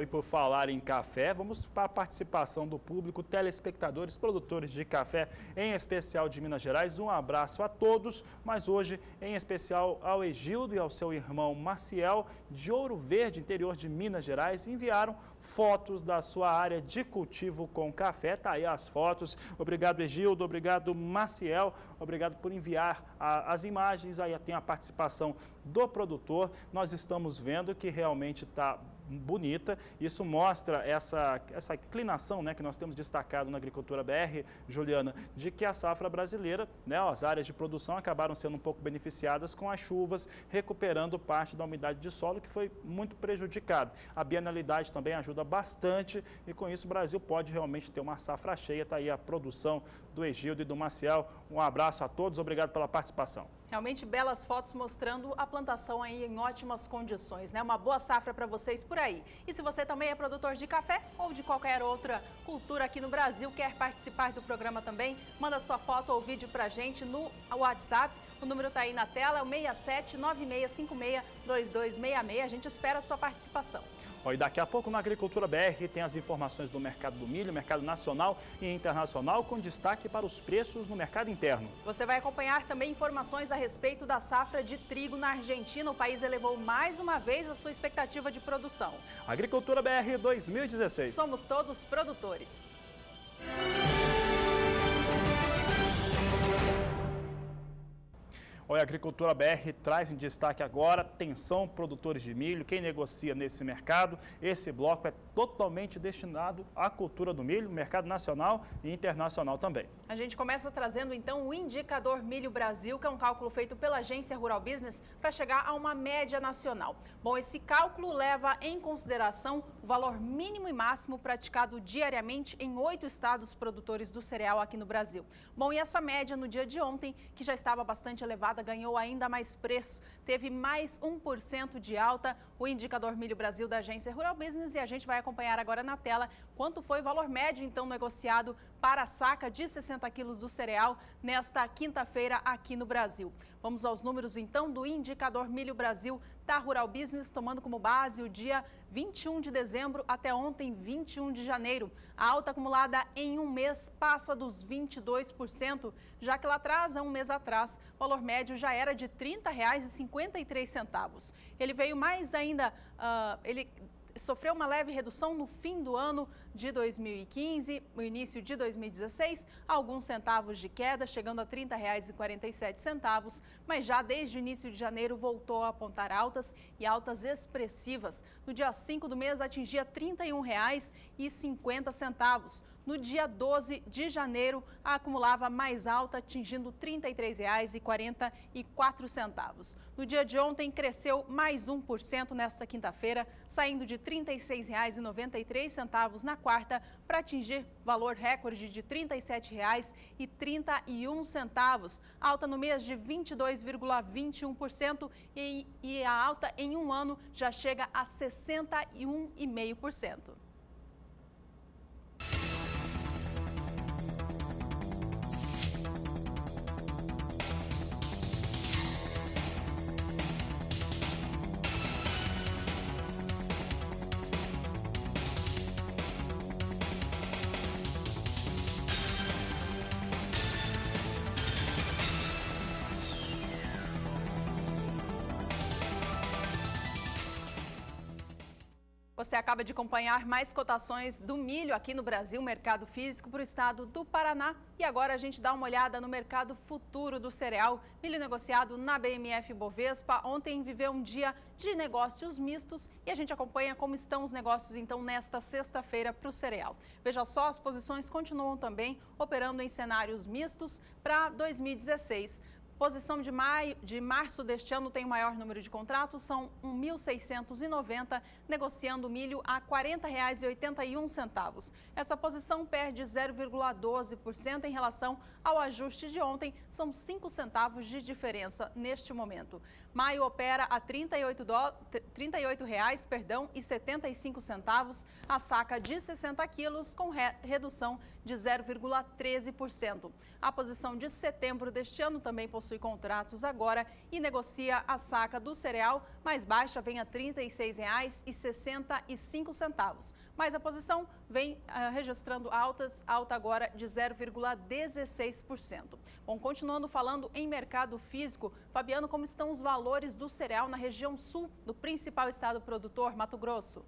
A: E por falar em café, vamos para a participação do público, telespectadores, produtores de café, em especial de Minas Gerais. Um abraço a todos, mas hoje em especial ao Egildo e ao seu irmão Maciel, de Ouro Verde, interior de Minas Gerais, enviaram fotos da sua área de cultivo com café. Tá aí as fotos. Obrigado, Egildo, obrigado, Maciel, obrigado por enviar as imagens. Aí tem a participação do produtor. Nós estamos vendo que realmente está bonita. Isso mostra essa inclinação, né, que nós temos destacado na Agricultura BR, Juliana, de que a safra brasileira, né, as áreas de produção acabaram sendo um pouco beneficiadas com as chuvas, recuperando parte da umidade de solo que foi muito prejudicada. A bienalidade também ajuda bastante e com isso o Brasil pode realmente ter uma safra cheia. Está aí a produção do Egildo e do Maciel. Um abraço a todos, obrigado pela participação.
B: Realmente belas fotos mostrando a plantação aí em ótimas condições, né? Uma boa safra para vocês por aí. E se você também é produtor de café ou de qualquer outra cultura aqui no Brasil, quer participar do programa também, manda sua foto ou vídeo pra gente no WhatsApp. O número tá aí na tela, é o 6796562266. A gente espera a sua participação.
A: E daqui a pouco na Agricultura BR tem as informações do mercado do milho, mercado nacional e internacional, com destaque para os preços no mercado interno.
B: Você vai acompanhar também informações a respeito da safra de trigo na Argentina. O país elevou mais uma vez a sua expectativa de produção.
A: Agricultura BR 2016.
B: Somos todos produtores.
A: A Agricultura BR traz em destaque agora, atenção produtores de milho, quem negocia nesse mercado. Esse bloco é totalmente destinado à cultura do milho, mercado nacional e internacional também.
B: A gente começa trazendo então o indicador Milho Brasil, que é um cálculo feito pela agência Rural Business para chegar a uma média nacional. Bom, esse cálculo leva em consideração o valor mínimo e máximo praticado diariamente em 8 estados produtores do cereal aqui no Brasil. Bom, e essa média no dia de ontem, que já estava bastante elevada, ganhou ainda mais preço, teve mais 1% de alta, o indicador Milho Brasil da agência Rural Business, e a gente vai acompanhar agora na tela quanto foi o valor médio então negociado para a saca de 60 quilos do cereal nesta quinta-feira aqui no Brasil. Vamos aos números então do indicador Milho Brasil da Rural Business, tomando como base o dia 21 de dezembro até ontem, 21 de janeiro. A alta acumulada em um mês passa dos 22%, já que lá atrás, há um mês atrás, o valor médio já era de R$ 30,53. Ele veio mais ainda, ele sofreu uma leve redução no fim do ano de 2015, no início de 2016, alguns centavos de queda, chegando a R$ 30,47, mas já desde o início de janeiro voltou a apontar altas e altas expressivas. No dia 5 do mês atingia R$ 31,50. No dia 12 de janeiro, acumulava mais alta, atingindo R$ 33,44. No dia de ontem, cresceu mais 1% nesta quinta-feira, saindo de R$ 36,93 na quarta para atingir valor recorde de R$ 37,31. Alta no mês de 22,21% e a alta em um ano já chega a 61,5%. Você acaba de acompanhar mais cotações do milho aqui no Brasil, mercado físico para o estado do Paraná. E agora a gente dá uma olhada no mercado futuro do cereal. Milho negociado na BMF Bovespa. Ontem viveu um dia de negócios mistos e a gente acompanha como estão os negócios então nesta sexta-feira para o cereal. Veja só, as posições continuam também operando em cenários mistos para 2016. Posição de março deste ano tem o maior número de contratos, são 1.690, negociando milho a R$ 40,81. Essa posição perde 0,12% em relação ao ajuste de ontem, são 5 centavos de diferença neste momento. Maio opera a R$ 38,75, a saca de 60 quilos com redução de 0,13%. A posição de setembro deste ano também possui contratos agora e negocia a saca do cereal mais baixa, vem a R$ 36,65. Mas a posição vem registrando alta agora de 0,16%. Bom, continuando falando em mercado físico, Fabiano, como estão os valores do cereal na região sul do principal estado produtor, Mato Grosso?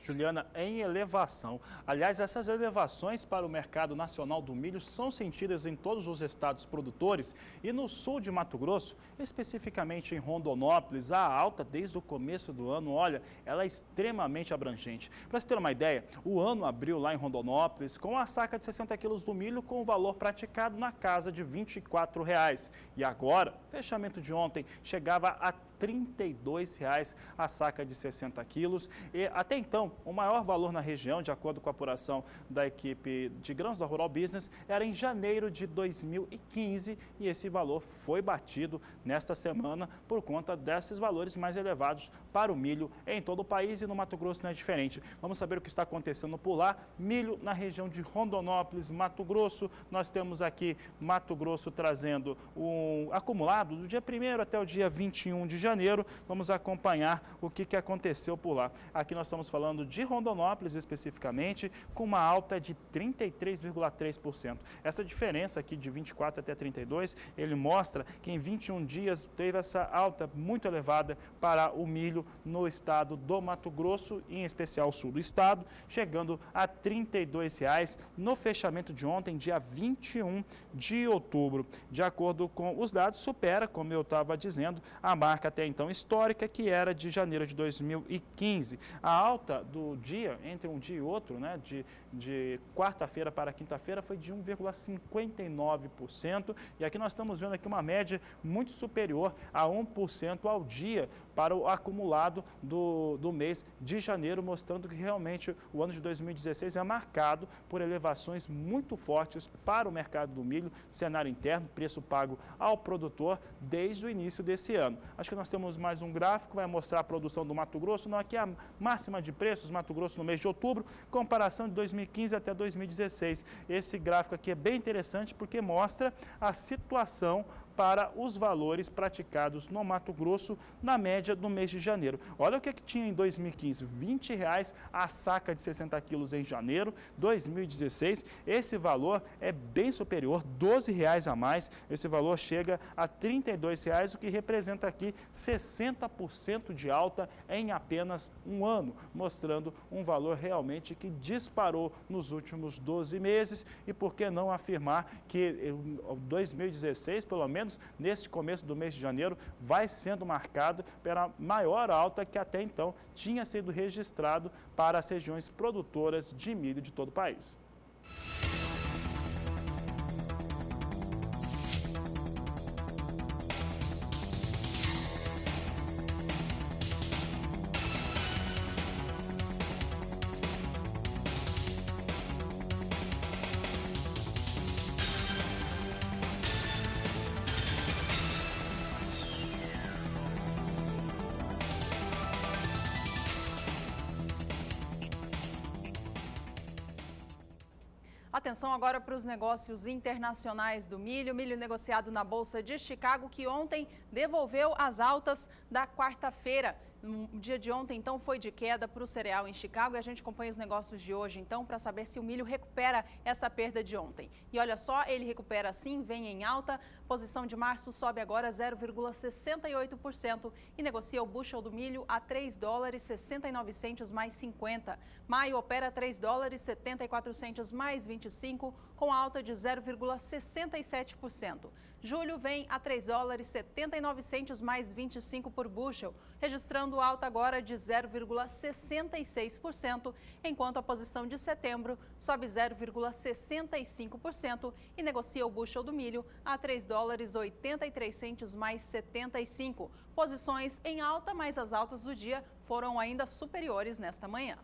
A: Juliana, em elevação. Aliás, essas elevações para o mercado nacional do milho são sentidas em todos os estados produtores e no sul de Mato Grosso, especificamente em Rondonópolis, a alta desde o começo do ano, olha, ela é extremamente abrangente. Para você ter uma ideia, o ano abriu lá em Rondonópolis com a saca de 60 quilos do milho com o valor praticado na casa de R$ 24,00. E agora, fechamento de ontem, chegava a R$ 32,00 a saca de 60 quilos e até então o maior valor na região, de acordo com a apuração da equipe de grãos da Rural Business, era em janeiro de 2015 e esse valor foi batido nesta semana por conta desses valores mais elevados para o milho em todo o país e no Mato Grosso não é diferente. Vamos saber o que está acontecendo por lá. Milho na região de Rondonópolis, Mato Grosso, nós temos aqui Mato Grosso trazendo um acumulado do dia 1º até o dia 21 de janeiro. Vamos acompanhar o que aconteceu por lá. Aqui nós estamos falando de Rondonópolis especificamente, com uma alta de 33,3%. Essa diferença aqui de 24 até 32, ele mostra que em 21 dias teve essa alta muito elevada para o milho no estado do Mato Grosso, em especial sul do estado, chegando a R$ 32,00 no fechamento de ontem, dia 21 de outubro. De acordo com os dados, supera, como eu estava dizendo, a marca até então histórica, que era de janeiro de 2015. A alta do dia, entre um dia e outro, né, de quarta-feira para quinta-feira, foi de 1,59%. E aqui nós estamos vendo aqui uma média muito superior a 1% ao dia para o acumulado do mês de janeiro, mostrando que realmente o ano de 2016 é marcado por elevações muito fortes para o mercado do milho, cenário interno, preço pago ao produtor desde o início desse ano. Acho que nós temos mais um gráfico, vai mostrar a produção do Mato Grosso. Não, aqui a máxima de preço preços Mato Grosso no mês de outubro, comparação de 2015 até 2016. Esse gráfico aqui é bem interessante porque mostra a situação para os valores praticados no Mato Grosso na média do mês de janeiro. Olha o que tinha em 2015, R$ 20 a saca de 60 quilos em janeiro. 2016, esse valor é bem superior, R$ 12 a mais. Esse valor chega a R$ 32, o que representa aqui 60% de alta em apenas um ano, mostrando um valor realmente que disparou nos últimos 12 meses. E por que não afirmar que 2016, pelo menos nesse começo do mês de janeiro, vai sendo marcado pela maior alta que até então tinha sido registrado para as regiões produtoras de milho de todo o país.
B: Atenção agora para os negócios internacionais do milho. Milho negociado na Bolsa de Chicago, que ontem devolveu as altas da quarta-feira. No dia de ontem, então, foi de queda para o cereal em Chicago, e a gente acompanha os negócios de hoje, então, para saber se o milho recupera essa perda de ontem. E olha só, ele recupera sim, vem em alta. Posição de março sobe agora 0,68% e negocia o bushel do milho a $3,69 mais 50. Maio opera $3,74 mais 25, com alta de 0,67%. Julho vem a $3,79 mais 25 por bushel, registrando alta agora de 0,66%, enquanto a posição de setembro sobe 0,65% e negocia o bushel do milho a $3,83 mais 75. Posições em alta, mas as altas do dia foram ainda superiores nesta manhã.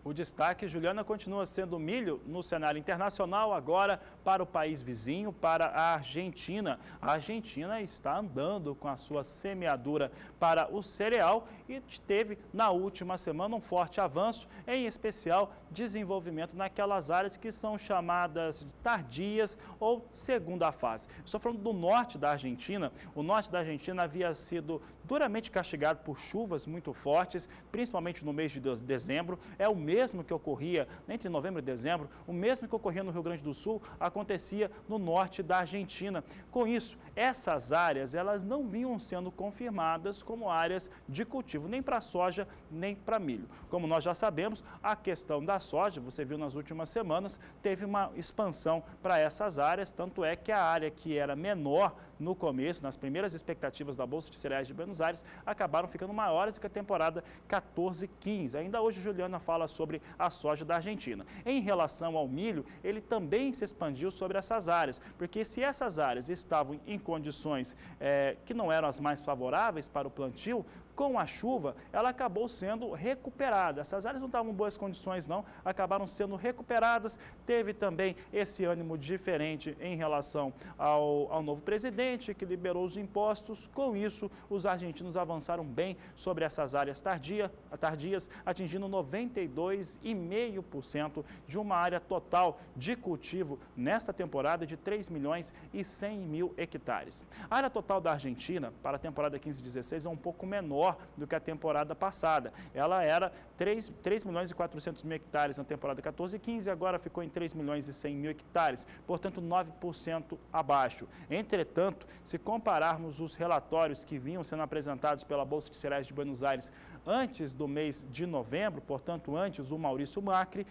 A: O destaque, Juliana, continua sendo milho no cenário internacional, agora para o país vizinho, para a Argentina. A Argentina está andando com a sua semeadura para o cereal e teve na última semana um forte avanço, em especial desenvolvimento naquelas áreas que são chamadas de tardias ou segunda fase. Estou falando do norte da Argentina. O norte da Argentina havia sido duramente castigado por chuvas muito fortes, principalmente no mês de dezembro. É o mesmo que ocorria entre novembro e dezembro, o mesmo que ocorria no Rio Grande do Sul, acontecia no norte da Argentina. Com isso, essas áreas elas não vinham sendo confirmadas como áreas de cultivo, nem para soja, nem para milho. Como nós já sabemos, a questão da soja, você viu nas últimas semanas, teve uma expansão para essas áreas, tanto é que a área que era menor no começo, nas primeiras expectativas da Bolsa de Cereais de Buenos Aires, acabaram ficando maiores do que a temporada 14-15. Ainda hoje, Juliana fala sobre a soja da Argentina. Em relação ao milho, ele também se expandiu sobre essas áreas, porque se essas áreas estavam em condições que não eram as mais favoráveis para o plantio, com a chuva, ela acabou sendo recuperada. Essas áreas não estavam em boas condições, não, acabaram sendo recuperadas. Teve também esse ânimo diferente em relação ao novo presidente, que liberou os impostos. Com isso, os argentinos avançaram bem sobre essas áreas tardias, atingindo 92,5% de uma área total de cultivo nesta temporada de 3.100.000 hectares. A área total da Argentina para a temporada 15-16 é um pouco menor do que a temporada passada. Ela era 3.400.000 hectares na temporada 14-15, agora ficou em 3.100.000 hectares, portanto 9% abaixo. Entretanto, se compararmos os relatórios que vinham sendo apresentados pela Bolsa de Cereais de Buenos Aires antes do mês de novembro, portanto antes do Maurício Macri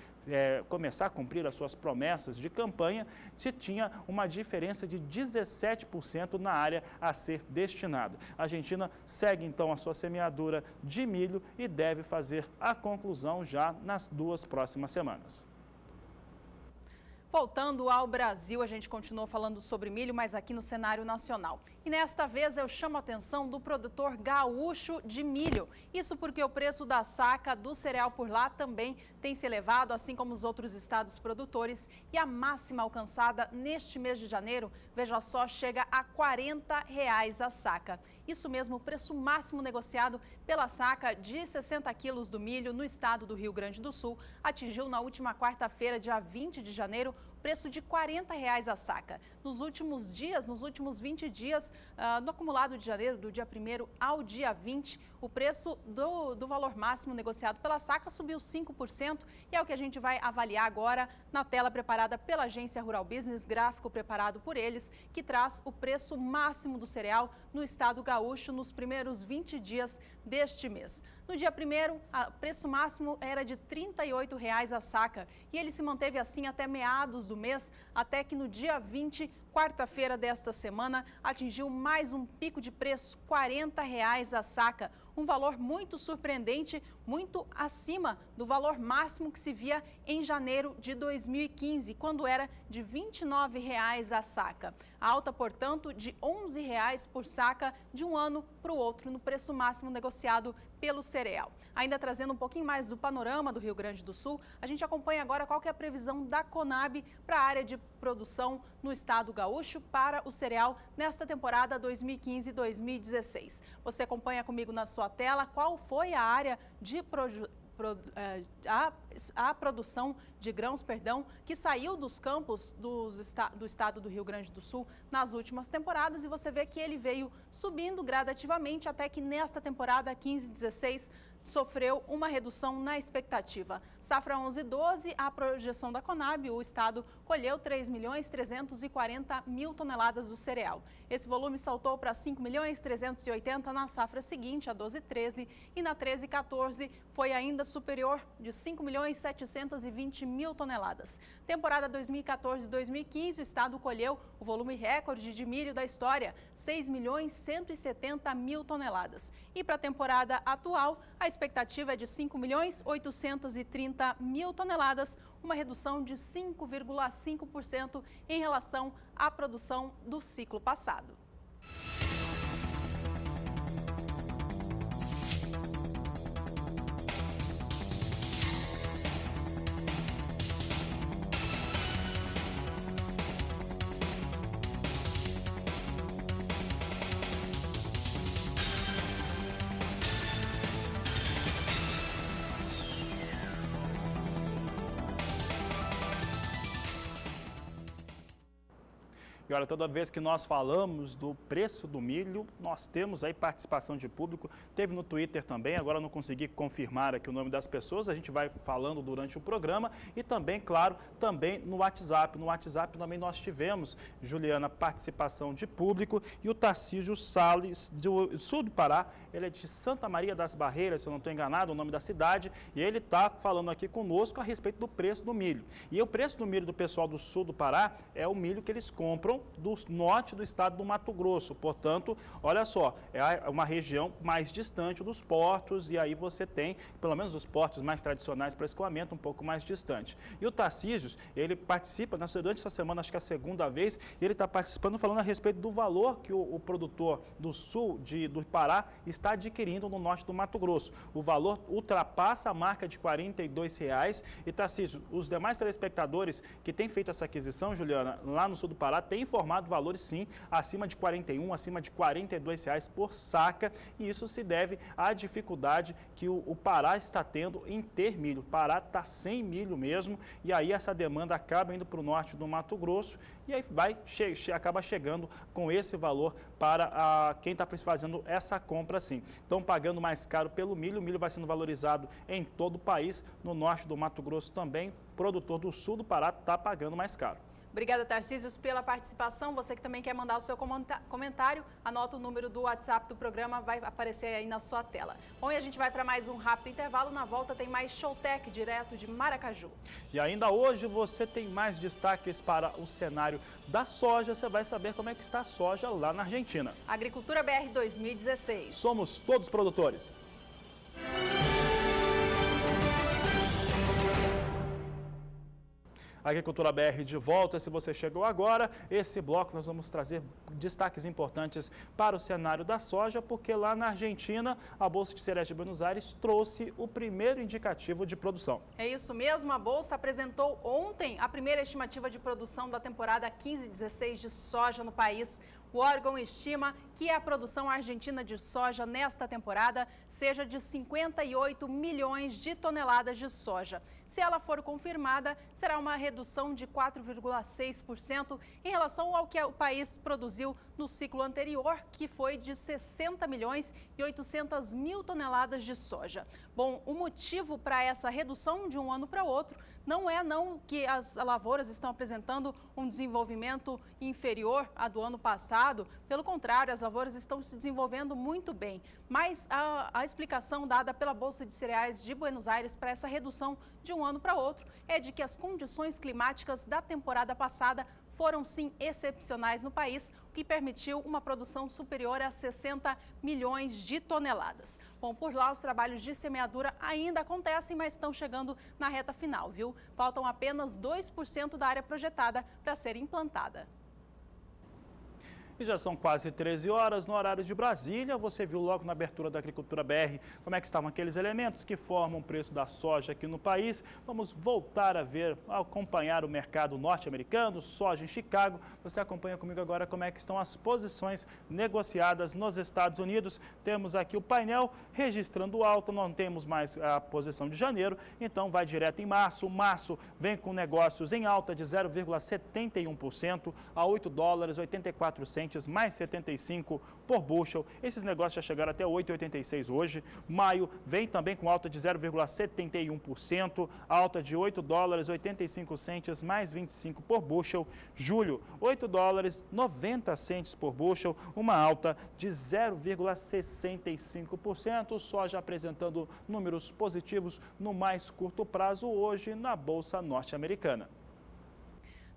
A: começar a cumprir as suas promessas de campanha, se tinha uma diferença de 17% na área a ser destinada. A Argentina segue então a sua semeadura de milho e deve fazer a conclusão já nas 2 próximas semanas.
B: Voltando ao Brasil, a gente continuou falando sobre milho, mas aqui no cenário nacional. E nesta vez eu chamo a atenção do produtor gaúcho de milho. Isso porque o preço da saca do cereal por lá também tem se elevado, assim como os outros estados produtores. E a máxima alcançada neste mês de janeiro, veja só, chega a R$ 40 a saca. Isso mesmo, o preço máximo negociado pela saca de 60 quilos do milho no estado do Rio Grande do Sul atingiu na última quarta-feira, dia 20 de janeiro, preço de R$ 40 a saca. Nos últimos 20 dias, no acumulado de janeiro, do dia 1º ao dia 20, o preço do valor máximo negociado pela saca subiu 5% e é o que a gente vai avaliar agora na tela preparada pela agência Rural Business, gráfico preparado por eles, que traz o preço máximo do cereal no estado gaúcho nos primeiros 20 dias deste mês. No dia 1º, o preço máximo era de R$ 38 a saca e ele se manteve assim até meados do mês, até que no dia 20, quarta-feira desta semana, atingiu mais um pico de preço, R$ 40 a saca. Um valor muito surpreendente, muito acima do valor máximo que se via em janeiro de 2015, quando era de R$ 29 a saca. A alta, portanto, de R$ 11 por saca de um ano para o outro no preço máximo negociado pelo cereal. Ainda trazendo um pouquinho mais do panorama do Rio Grande do Sul, a gente acompanha agora qual que é a previsão da Conab para a área de produção no estado gaúcho para o cereal nesta temporada 2015-2016. Você acompanha comigo na sua tela qual foi a área de a produção de grãos, que saiu dos campos do estado do Rio Grande do Sul nas últimas temporadas, e você vê que ele veio subindo gradativamente até que nesta temporada 15-16 sofreu uma redução na expectativa. Safra 11-12, a projeção da Conab, o estado colheu 3.340.000 toneladas do cereal. Esse volume saltou para 5.380.000 na safra seguinte, a 12-13, e na 13-14 foi ainda superior de 5.720.000 toneladas. Temporada 2014-2015, o estado colheu o volume recorde de milho da história, 6.170.000 toneladas. E para a temporada atual, a expectativa é de 5.830.000 toneladas, uma redução de 5,5% em relação à produção do ciclo passado.
A: E olha, toda vez que nós falamos do preço do milho, nós temos aí participação de público. Teve no Twitter também, agora não consegui confirmar aqui o nome das pessoas, a gente vai falando durante o programa. E também, claro, também no WhatsApp. No WhatsApp também nós tivemos, Juliana, participação de público. E o Tarcísio Salles, do sul do Pará, ele é de Santa Maria das Barreiras, se eu não estou enganado, o nome da cidade. E ele está falando aqui conosco a respeito do preço do milho. E o preço do milho do pessoal do sul do Pará é o milho que eles compram do norte do estado do Mato Grosso. Portanto, olha só, é uma região mais distante dos portos e aí você tem, pelo menos os portos mais tradicionais para escoamento, um pouco mais distante. E o Tarcísio, ele participa, durante essa semana, acho que é a segunda vez, e ele está participando falando a respeito do valor que o produtor do sul do Pará está adquirindo no norte do Mato Grosso. O valor ultrapassa a marca de R$ 42. E, Tarcísio, os demais telespectadores que têm feito essa aquisição, Juliana, lá no sul do Pará, têm informado valores, sim, acima de R$ 41, acima de R$ 42 por saca, e isso se deve à dificuldade que o Pará está tendo em ter milho. O Pará está sem milho mesmo, e aí essa demanda acaba indo para o norte do Mato Grosso, e aí acaba chegando com esse valor para quem está fazendo essa compra, sim. Estão pagando mais caro pelo milho, o milho vai sendo valorizado em todo o país, no norte do Mato Grosso também, o produtor do sul do Pará está pagando mais caro.
B: Obrigada, Tarcísio, pela participação. Você que também quer mandar o seu comentário, anota o número do WhatsApp do programa, vai aparecer aí na sua tela. Bom, e a gente vai para mais um rápido intervalo. Na volta tem mais Showtech, direto de Maracaju.
A: E ainda hoje você tem mais destaques para o cenário da soja. Você vai saber como é que está a soja lá na Argentina.
B: Agricultura BR 2016.
A: Somos todos produtores. Agricultura BR de volta. Se você chegou agora, esse bloco nós vamos trazer destaques importantes para o cenário da soja, porque lá na Argentina, a Bolsa de Cereais de Buenos Aires trouxe o primeiro indicativo de produção.
B: É isso mesmo, a Bolsa apresentou ontem a primeira estimativa de produção da temporada 15/16 de soja no país. O órgão estima que a produção argentina de soja nesta temporada seja de 58 milhões de toneladas de soja. Se ela for confirmada, será uma redução de 4,6% em relação ao que o país produziu no ciclo anterior, que foi de 60 milhões e 800 mil toneladas de soja. Bom, o motivo para essa redução de um ano para o outro não é que as lavouras estão apresentando um desenvolvimento inferior ao do ano passado. Pelo contrário, as lavouras estão se desenvolvendo muito bem. Mas a explicação dada pela Bolsa de Cereais de Buenos Aires para essa redução de um ano para outro é de que as condições climáticas da temporada passada foram sim excepcionais no país, o que permitiu uma produção superior a 60 milhões de toneladas. Bom, por lá os trabalhos de semeadura ainda acontecem, mas estão chegando na reta final, viu? Faltam apenas 2% da área projetada para ser implantada.
A: E já são quase 13 horas no horário de Brasília. Você viu logo na abertura da Agricultura BR como é que estavam aqueles elementos que formam o preço da soja aqui no país. Vamos voltar a acompanhar o mercado norte-americano, soja em Chicago. Você acompanha comigo agora como é que estão as posições negociadas nos Estados Unidos. Temos aqui o painel registrando alta, não temos mais a posição de janeiro, então vai direto em março. Março vem com negócios em alta de 0,71% a $8,84. Mais 75 por bushel. Esses negócios já chegaram até 8,86 hoje. Maio vem também com alta de 0,71%, alta de $8,85 mais 25 por bushel. Julho, $8,90 por bushel, uma alta de 0,65%. Soja apresentando números positivos no mais curto prazo hoje na Bolsa Norte-Americana.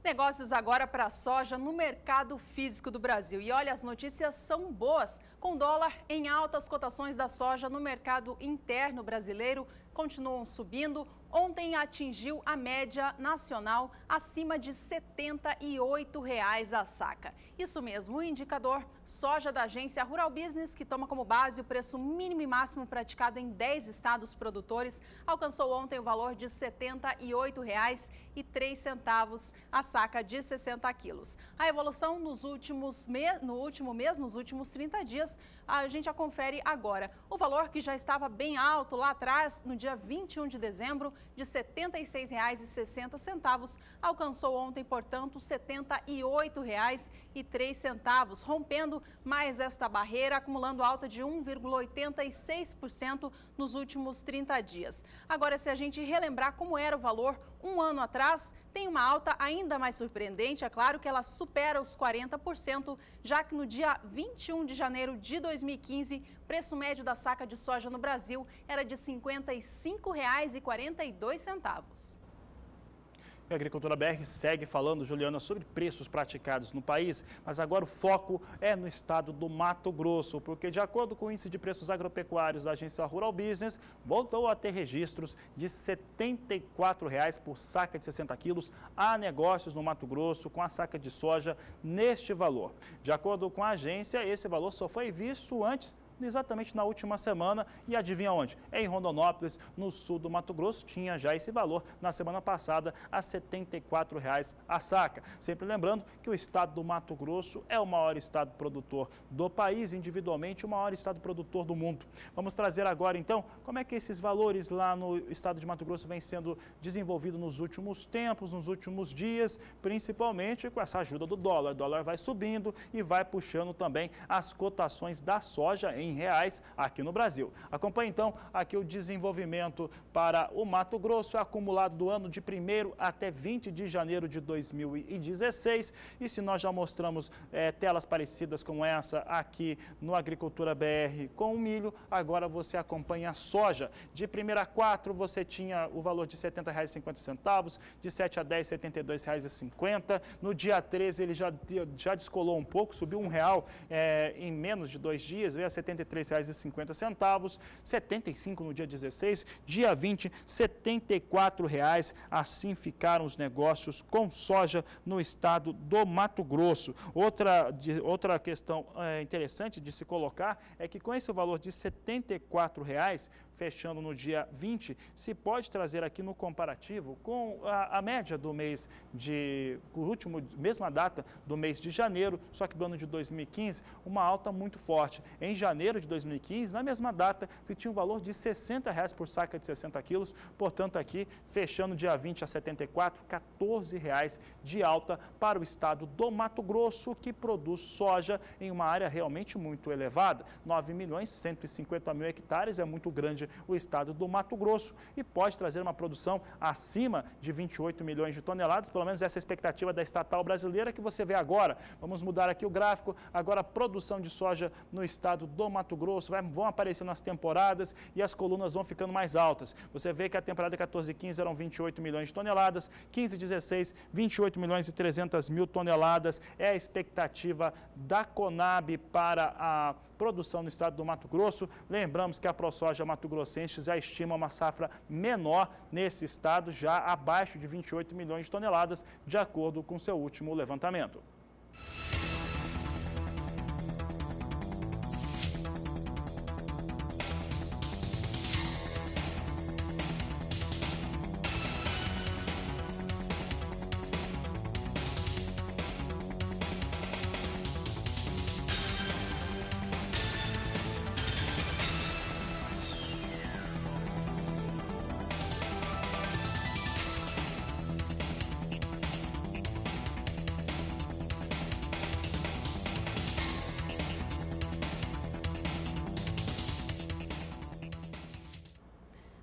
B: Negócios agora para a soja no mercado físico do Brasil. E olha, as notícias são boas. Com dólar em alta, as cotações da soja no mercado interno brasileiro continuam subindo. Ontem atingiu a média nacional acima de R$ 78,00 a saca. Isso mesmo, o indicador soja da agência Rural Business, que toma como base o preço mínimo e máximo praticado em 10 estados produtores, alcançou ontem o valor de R$ 78,03 a saca de 60 quilos. A evolução nos últimos 30 dias, a gente a confere agora. O valor que já estava bem alto lá atrás, no dia 21 de dezembro, de R$ 76,60, alcançou ontem, portanto, R$ 78,03, rompendo mais esta barreira, acumulando alta de 1,86% nos últimos 30 dias. Agora, se a gente relembrar como era o valor um ano atrás, tem uma alta ainda mais surpreendente. É claro que ela supera os 40%, já que no dia 21 de janeiro de 2015, preço médio da saca de soja no Brasil era de R$ 55,42.
A: A Agricultura BR segue falando, Juliana, sobre preços praticados no país, mas agora o foco é no estado do Mato Grosso, porque de acordo com o índice de preços agropecuários da agência Rural Business, voltou a ter registros de R$ 74,00 por saca de 60 quilos. Há negócios no Mato Grosso com a saca de soja neste valor. De acordo com a agência, esse valor só foi visto antes, exatamente na última semana, e adivinha onde? É em Rondonópolis, no sul do Mato Grosso, tinha já esse valor na semana passada a R$ 74,00 a saca. Sempre lembrando que o estado do Mato Grosso é o maior estado produtor do país, individualmente o maior estado produtor do mundo. Vamos trazer agora então como é que esses valores lá no estado de Mato Grosso vêm sendo desenvolvidos nos últimos tempos, nos últimos dias, principalmente com essa ajuda do dólar. O dólar vai subindo e vai puxando também as cotações da soja em reais aqui no Brasil. Acompanhe então aqui o desenvolvimento para o Mato Grosso, acumulado do ano de 1º até 20 de janeiro de 2016. E se nós já mostramos telas parecidas com essa aqui no Agricultura BR com o milho, agora você acompanha a soja. De 1º a 4 você tinha o valor de R$ 70,50, de 7 a 10, R$ 72,50. No dia 13 ele já descolou um pouco, subiu R$ 1 em menos de 2 dias, veio a R$ R$ 75 no dia 16, dia 20, R$ 74. Assim ficaram os negócios com soja no estado do Mato Grosso. Outra questão interessante de se colocar é que com esse valor de R$ 74, fechando no dia 20, se pode trazer aqui no comparativo com a média do mês mesma data do mês de janeiro, só que do ano de 2015, uma alta muito forte. Em janeiro de 2015, na mesma data, se tinha um valor de R$ 60 por saca de 60 quilos, portanto aqui, fechando dia 20 a 74, R$ 14 de alta para o estado do Mato Grosso, que produz soja em uma área realmente muito elevada. 9.150.000 hectares, é muito grande o estado do Mato Grosso e pode trazer uma produção acima de 28 milhões de toneladas, pelo menos essa é a expectativa da estatal brasileira que você vê agora. Vamos mudar aqui o gráfico, agora a produção de soja no estado do Mato Grosso, vão aparecendo as temporadas e as colunas vão ficando mais altas. Você vê que a temporada 14 e 15 eram 28 milhões de toneladas, 15 e 16, 28 milhões e 300 mil toneladas, é a expectativa da Conab para a produção no estado do Mato Grosso. Lembramos que a ProSoja Mato Grossense já estima uma safra menor nesse estado, já abaixo de 28 milhões de toneladas, de acordo com seu último levantamento.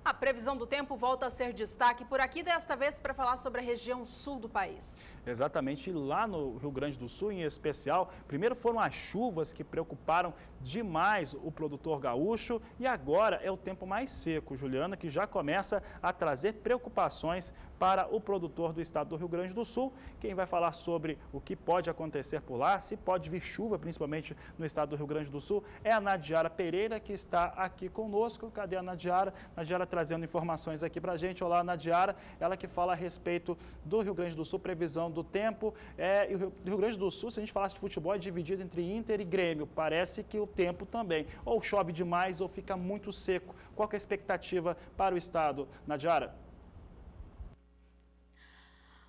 B: A previsão do tempo volta a ser destaque por aqui, desta vez para falar sobre a região sul do país.
A: Exatamente, lá no Rio Grande do Sul, em especial, primeiro foram as chuvas que preocuparam demais o produtor gaúcho e agora é o tempo mais seco, Juliana, que já começa a trazer preocupações para o produtor do estado do Rio Grande do Sul. Quem vai falar sobre o que pode acontecer por lá, se pode vir chuva, principalmente no estado do Rio Grande do Sul, é a Nadiara Pereira, que está aqui conosco. Cadê a Nadiara? Nadiara trazendo informações aqui para a gente. Olá, Nadiara, ela que fala a respeito do Rio Grande do Sul, previsão do tempo. E o Rio Grande do Sul, se a gente falasse de futebol, é dividido entre Inter e Grêmio. Parece que o tempo também. Ou chove demais ou fica muito seco. Qual que é a expectativa para o estado, Nadiara?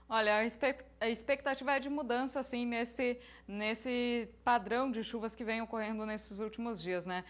C: Olha, a expectativa é de mudança, assim, nesse padrão de chuvas que vem ocorrendo nesses últimos dias, né?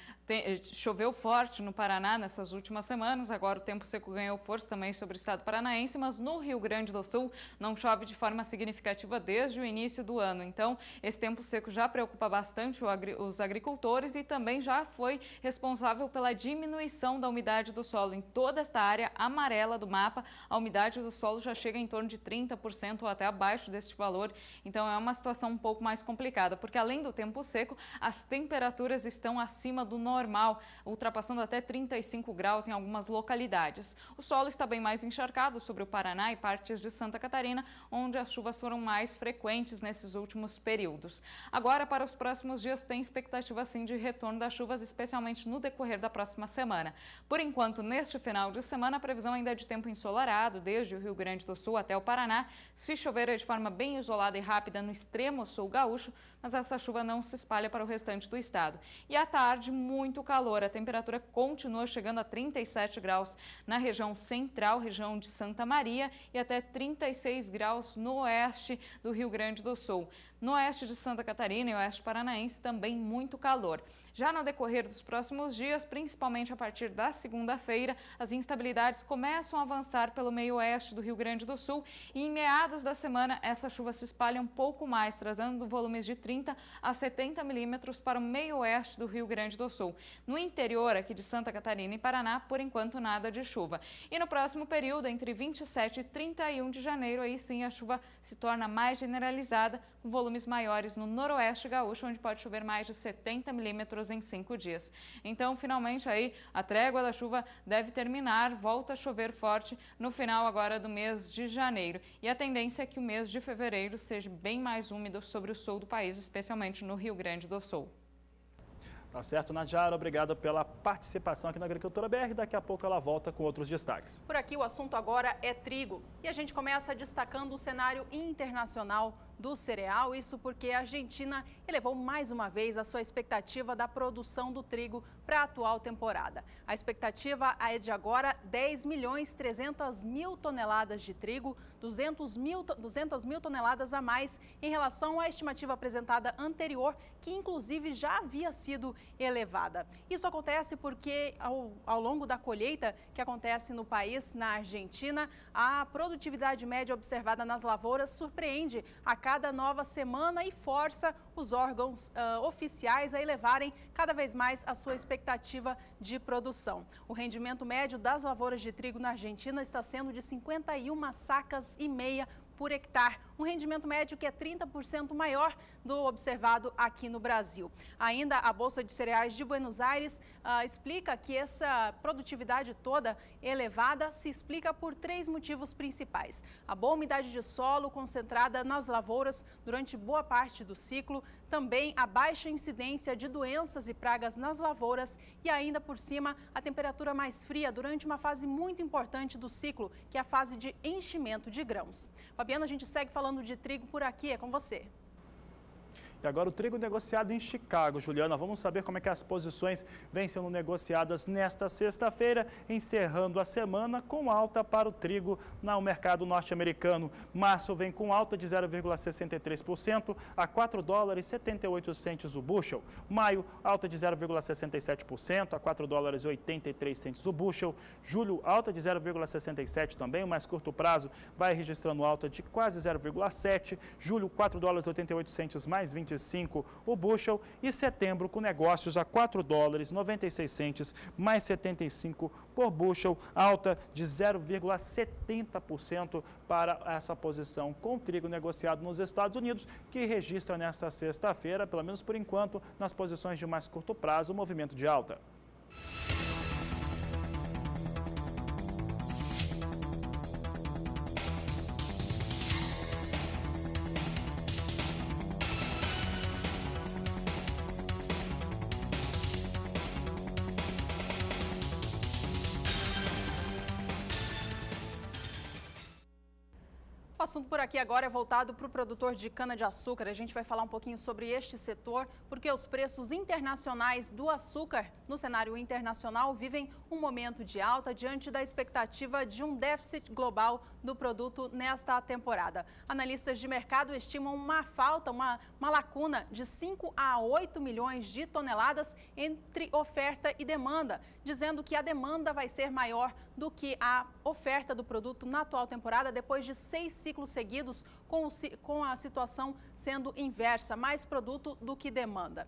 C: Choveu forte no Paraná nessas últimas semanas, agora o tempo seco ganhou força também sobre o estado paranaense, mas no Rio Grande do Sul não chove de forma significativa desde o início do ano. Então, esse tempo seco já preocupa bastante os agricultores e também já foi responsável pela diminuição da umidade do solo. Em toda esta área amarela do mapa, a umidade do solo já chega em torno de 30% ou até abaixo deste valor, então é uma situação um pouco mais complicada, porque além do tempo seco, as temperaturas estão acima do normal, ultrapassando até 35 graus em algumas localidades. O solo está bem mais encharcado sobre o Paraná e partes de Santa Catarina, onde as chuvas foram mais frequentes nesses últimos períodos. Agora, para os próximos dias, tem expectativa sim de retorno das chuvas, especialmente no decorrer da próxima semana. Por enquanto, neste final de semana, a previsão ainda é de tempo ensolarado, desde o Rio Grande do Sul até o Paraná. Se chover é de forma bem isolada e rápida no extremo sul gaúcho, mas essa chuva não se espalha para o restante do estado. E à tarde, muito calor. A temperatura continua chegando a 37 graus na região central, região de Santa Maria, e até 36 graus no oeste do Rio Grande do Sul. No oeste de Santa Catarina e oeste paranaense também muito calor. Já no decorrer dos próximos dias, principalmente a partir da segunda-feira, as instabilidades começam a avançar pelo meio oeste do Rio Grande do Sul e em meados da semana essa chuva se espalha um pouco mais, trazendo volumes de 30 a 70 milímetros para o meio oeste do Rio Grande do Sul. No interior aqui de Santa Catarina e Paraná, por enquanto nada de chuva. E no próximo período, entre 27 e 31 de janeiro, aí sim a chuva se torna mais generalizada, com volumes maiores no noroeste gaúcho, onde pode chover mais de 70 milímetros em 5 dias. Então, finalmente, aí a trégua da chuva deve terminar, volta a chover forte no final agora do mês de janeiro. E a tendência é que o mês de fevereiro seja bem mais úmido sobre o sul do país, especialmente no Rio Grande do Sul.
A: Tá certo, Najara? Obrigado pela participação aqui na Agricultura BR. Daqui a pouco ela volta com outros destaques.
B: Por aqui o assunto agora é trigo. E a gente começa destacando o cenário internacional do cereal, isso porque a Argentina elevou mais uma vez a sua expectativa da produção do trigo para a atual temporada. A expectativa é de agora 10.300.000 toneladas de trigo, 200 mil toneladas a mais em relação à estimativa apresentada anterior, que inclusive já havia sido elevada. Isso acontece porque ao longo da colheita que acontece no país, na Argentina, a produtividade média observada nas lavouras surpreende a cada nova semana e força os órgãos oficiais a elevarem cada vez mais a sua expectativa de produção. O rendimento médio das lavouras de trigo na Argentina está sendo de 51 sacas e meia por hectare, um rendimento médio que é 30% maior do observado aqui no Brasil. Ainda a Bolsa de Cereais de Buenos Aires explica que essa produtividade toda elevada se explica por 3 motivos principais. A boa umidade de solo concentrada nas lavouras durante boa parte do ciclo, também a baixa incidência de doenças e pragas nas lavouras e ainda por cima a temperatura mais fria durante uma fase muito importante do ciclo, que é a fase de enchimento de grãos. Fabiana, a gente segue falando de trigo por aqui, é com você.
A: E agora o trigo negociado em Chicago. Juliana, vamos saber como é que as posições vêm sendo negociadas nesta sexta-feira, encerrando a semana com alta para o trigo no mercado norte-americano. Março vem com alta de 0,63% a $4,78 o bushel. Maio, alta de 0,67% a $4,83 o bushel. Julho, alta de 0,67% também, o mais curto prazo vai registrando alta de quase 0,7%. Julho, $4,88 mais 25 o bushel, e setembro com negócios a $4,96 mais 75 por bushel, alta de 0,70% para essa posição com trigo negociado nos Estados Unidos, que registra nesta sexta-feira, pelo menos por enquanto, nas posições de mais curto prazo, o movimento de alta.
B: O assunto por aqui agora é voltado para o produtor de cana-de-açúcar. A gente vai falar um pouquinho sobre este setor, porque os preços internacionais do açúcar no cenário internacional vivem um momento de alta diante da expectativa de um déficit global do produto nesta temporada. Analistas de mercado estimam uma falta, uma lacuna de 5 a 8 milhões de toneladas entre oferta e demanda, dizendo que a demanda vai ser maior do que a oferta do produto na atual temporada, depois de 6 ciclos seguidos com a situação sendo inversa, mais produto do que demanda.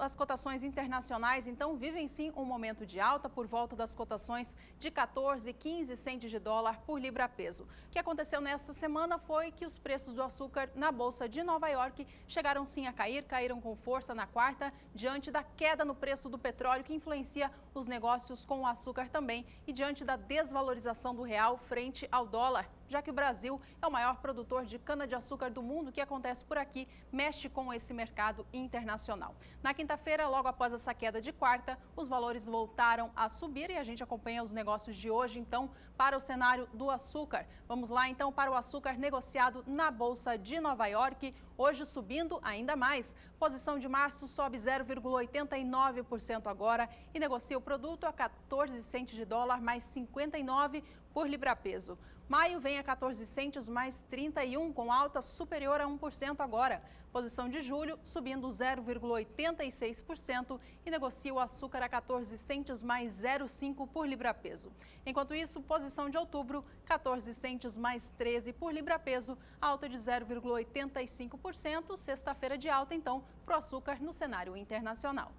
B: As cotações internacionais, então, vivem sim um momento de alta por volta das cotações de 14, 15 centes de dólar por libra-peso. O que aconteceu nesta semana foi que os preços do açúcar na Bolsa de Nova York chegaram sim a cair, caíram com força na quarta, diante da queda no preço do petróleo, que influencia os negócios com o açúcar também, e diante da desvalorização do real frente ao dólar, já que o Brasil é o maior produtor de cana-de-açúcar do mundo. O que acontece por aqui mexe com esse mercado internacional. Na quinta-feira, logo após essa queda de quarta, os valores voltaram a subir e a gente acompanha os negócios de hoje, então, para o cenário do açúcar. Vamos lá, então, para o açúcar negociado na Bolsa de Nova York, hoje subindo ainda mais. Posição de março sobe 0,89% agora e negocia o produto a 14 centes de dólar mais 59 por libra-peso. Maio vem a 14 centes mais 31, com alta superior a 1% agora. Posição de julho subindo 0,86% e negocia o açúcar a 14 centes mais 0,5 por libra-peso. Enquanto isso, posição de outubro, 14 centes mais 13 por libra-peso, alta de 0,85%, sexta-feira de alta, então, para o açúcar no cenário internacional.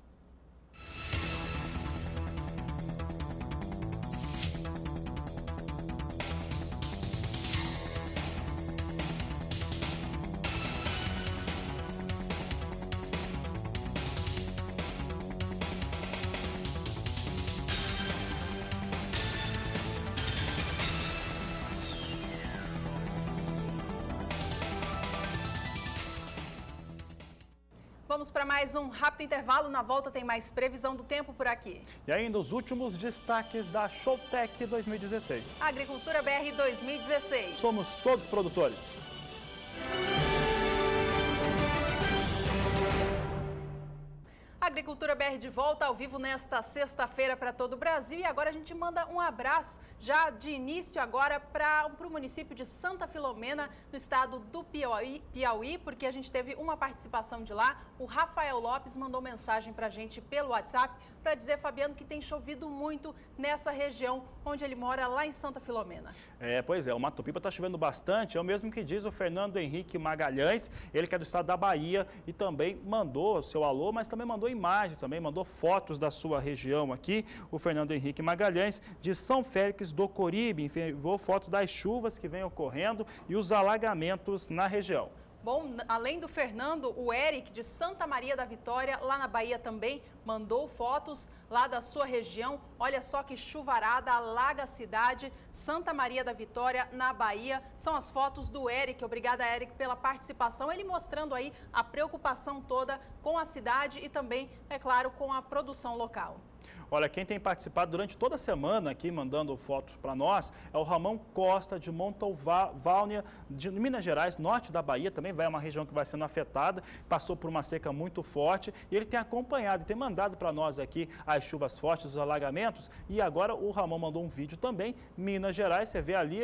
B: Vamos para mais um rápido intervalo. Na volta tem mais previsão do tempo por aqui.
A: E ainda os últimos destaques da Showtech 2016.
B: Agricultura BR 2016.
A: Somos todos produtores.
B: Agricultura BR de volta ao vivo nesta sexta-feira para todo o Brasil. E agora a gente manda um abraço já de início agora para o município de Santa Filomena, no estado do Piauí, porque a gente teve uma participação de lá. O Rafael Lopes mandou mensagem para a gente pelo WhatsApp para dizer, Fabiano, que tem chovido muito nessa região onde ele mora, lá em Santa Filomena.
A: Pois é, o Mato Piba está chovendo bastante, é o mesmo que diz o Fernando Henrique Magalhães, ele que é do estado da Bahia e também mandou o seu alô, mas também mandou imagens, também mandou fotos da sua região aqui. O Fernando Henrique Magalhães de São Félix do Coribe enviou fotos das chuvas que vêm ocorrendo e os alagamentos na região.
B: Bom, além do Fernando, o Eric de Santa Maria da Vitória, lá na Bahia também, mandou fotos lá da sua região. Olha só que chuvarada, alaga a cidade, Santa Maria da Vitória, na Bahia. São as fotos do Eric. Obrigada, Eric, pela participação. Ele mostrando aí a preocupação toda com a cidade e também, é claro, com a produção local.
A: Olha, quem tem participado durante toda a semana aqui, mandando fotos para nós, é o Ramon Costa, de Montalvânia, de Minas Gerais, norte da Bahia, também vai uma região que vai sendo afetada, passou por uma seca muito forte, e ele tem acompanhado e tem mandado para nós aqui as chuvas fortes, os alagamentos, e agora o Ramon mandou um vídeo também, Minas Gerais, você vê ali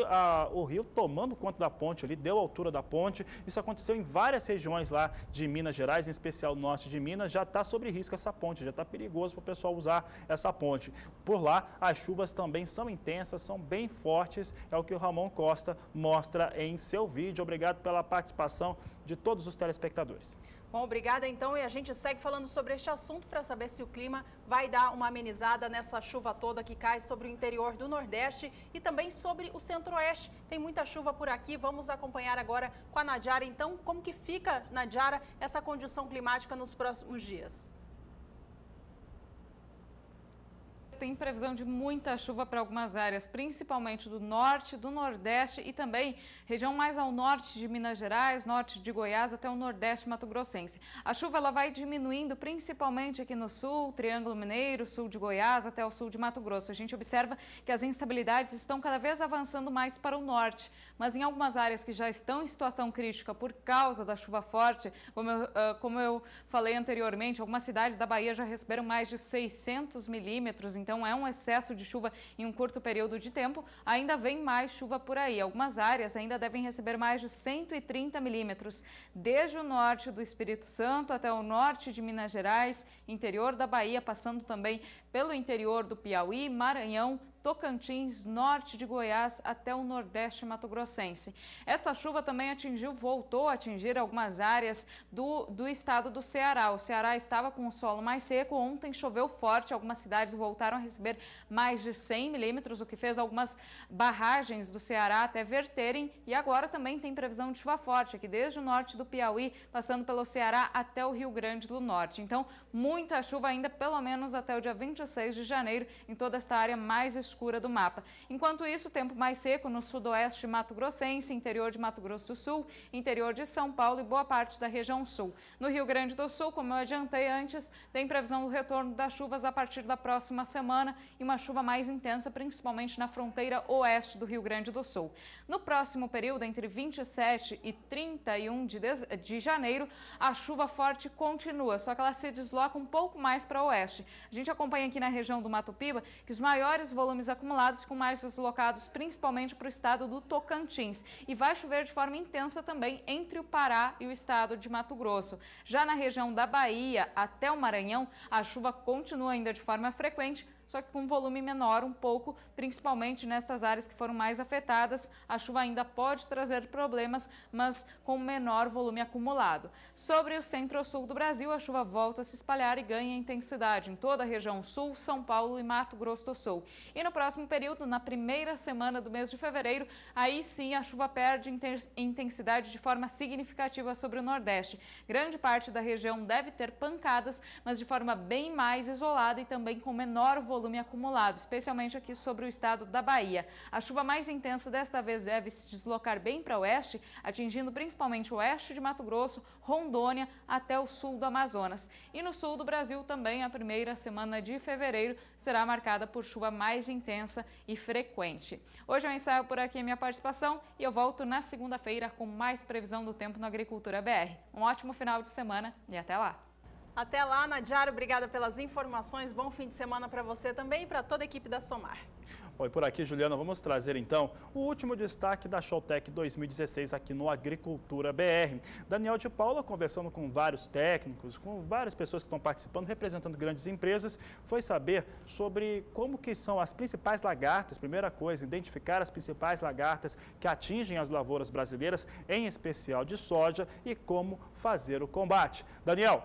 A: o rio tomando conta da ponte ali, deu a altura da ponte, isso aconteceu em várias regiões lá de Minas Gerais, em especial no norte de Minas, já está sob risco essa ponte, já está perigoso para o pessoal usar essa ponte. Por lá, as chuvas também são intensas, são bem fortes, é o que o Ramon Costa mostra em seu vídeo. Obrigado pela participação de todos os telespectadores.
B: Bom, obrigada então, e a gente segue falando sobre este assunto para saber se o clima vai dar uma amenizada nessa chuva toda que cai sobre o interior do Nordeste e também sobre o Centro-Oeste. Tem muita chuva por aqui, vamos acompanhar agora com a Nadiara. Então, como que fica, Nadiara, essa condição climática nos próximos dias?
C: Tem previsão de muita chuva para algumas áreas, principalmente do norte, do nordeste e também região mais ao norte de Minas Gerais, norte de Goiás até o nordeste mato-grossense. A chuva ela vai diminuindo principalmente aqui no sul, Triângulo Mineiro, sul de Goiás até o sul de Mato Grosso. A gente observa que as instabilidades estão cada vez avançando mais para o norte, mas em algumas áreas que já estão em situação crítica por causa da chuva forte, como eu falei anteriormente, algumas cidades da Bahia já receberam mais de 600 milímetros, então é um excesso de chuva em um curto período de tempo, ainda vem mais chuva por aí. Algumas áreas ainda devem receber mais de 130 milímetros, desde o norte do Espírito Santo até o norte de Minas Gerais, interior da Bahia, passando também pelo interior do Piauí, Maranhão, Tocantins, norte de Goiás até o nordeste mato-grossense. Essa chuva também voltou a atingir algumas áreas do estado do Ceará. O Ceará estava com o solo mais seco, ontem choveu forte, algumas cidades voltaram a receber mais de 100 milímetros, o que fez algumas barragens do Ceará até verterem, e agora também tem previsão de chuva forte aqui desde o norte do Piauí, passando pelo Ceará até o Rio Grande do Norte. Então, muita chuva ainda, pelo menos até o dia 26 de janeiro, em toda esta área mais escura do mapa. Enquanto isso, tempo mais seco no sudoeste mato-grossense, interior de Mato Grosso do Sul, interior de São Paulo e boa parte da região sul. No Rio Grande do Sul, como eu adiantei antes, tem previsão do retorno das chuvas a partir da próxima semana e uma chuva mais intensa, principalmente na fronteira oeste do Rio Grande do Sul. No próximo período, entre 27 e 31 de janeiro, a chuva forte continua, só que ela se desloca um pouco mais para o oeste. A gente acompanha aqui na região do Mato Piba que os maiores volumes acumulados ficam mais deslocados principalmente para o estado do Tocantins e vai chover de forma intensa também entre o Pará e o estado de Mato Grosso. Já na região da Bahia até o Maranhão, a chuva continua ainda de forma frequente, só que com volume menor um pouco, principalmente nestas áreas que foram mais afetadas. A chuva ainda pode trazer problemas, mas com menor volume acumulado. Sobre o centro-sul do Brasil, a chuva volta a se espalhar e ganha intensidade em toda a região sul, São Paulo e Mato Grosso do Sul. E no próximo período, na primeira semana do mês de fevereiro, aí sim a chuva perde intensidade de forma significativa sobre o Nordeste. Grande parte da região deve ter pancadas, mas de forma bem mais isolada e também com menor volume volume acumulado, especialmente aqui sobre o estado da Bahia. A chuva mais intensa desta vez deve se deslocar bem para o oeste, atingindo principalmente o oeste de Mato Grosso, Rondônia, até o sul do Amazonas. E no sul do Brasil também a primeira semana de fevereiro será marcada por chuva mais intensa e frequente. Hoje eu encerro por aqui a minha participação e eu volto na segunda-feira com mais previsão do tempo na Agricultura BR. Um ótimo final de semana e até lá!
B: Até lá, Nadiara, obrigada pelas informações. Bom fim de semana para você também e para toda a equipe da Somar.
A: Bom, e por aqui, Juliana, vamos trazer então o último destaque da Showtech 2016 aqui no Agricultura BR. Daniel de Paula, conversando com vários técnicos, com várias pessoas que estão participando, representando grandes empresas, foi saber sobre como que são as principais lagartas. Primeira coisa, identificar as principais lagartas que atingem as lavouras brasileiras, em especial de soja, e como fazer o combate. Daniel.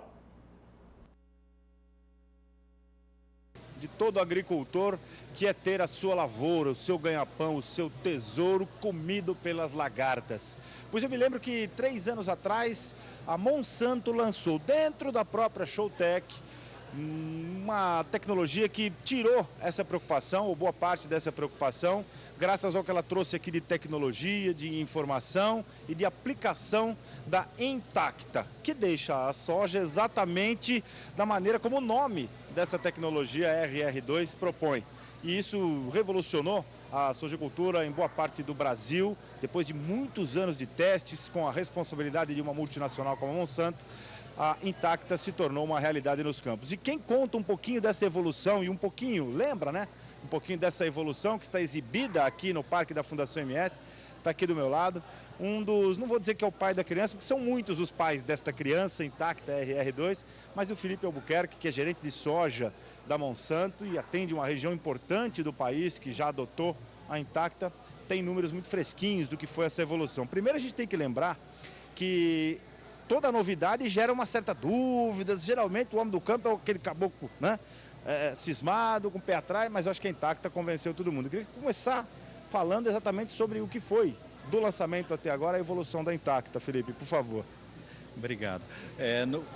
D: De todo agricultor, que é ter a sua lavoura, o seu ganha-pão, o seu tesouro comido pelas lagartas. Pois eu me lembro que 3 anos atrás, a Monsanto lançou dentro da própria Showtech uma tecnologia que tirou essa preocupação, ou boa parte dessa preocupação, graças ao que ela trouxe aqui de tecnologia, de informação e de aplicação da Intacta, que deixa a soja exatamente da maneira como o nome dessa tecnologia RR2 propõe. E isso revolucionou a sojicultura em boa parte do Brasil, depois de muitos anos de testes, com a responsabilidade de uma multinacional como a Monsanto. A Intacta se tornou uma realidade nos campos. E quem conta um pouquinho dessa evolução e um pouquinho, lembra, né? Um pouquinho dessa evolução que está exibida aqui no Parque da Fundação MS, está aqui do meu lado. Um dos, não vou dizer que é o pai da criança, porque são muitos os pais desta criança, Intacta RR2, mas o Felipe Albuquerque, que é gerente de soja da Monsanto e atende uma região importante do país que já adotou a Intacta, tem números muito fresquinhos do que foi essa evolução. Primeiro a gente tem que lembrar que toda novidade gera uma certa dúvida. Geralmente o homem do campo é aquele caboclo, né? Cismado, com o pé atrás, mas acho que a Intacta convenceu todo mundo. Eu queria começar falando exatamente sobre o que foi do lançamento até agora, a evolução da Intacta. Felipe, por favor.
F: Obrigado.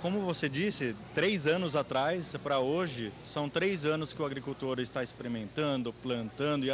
F: Como você disse, 3 anos atrás para hoje, são 3 anos que o agricultor está experimentando, plantando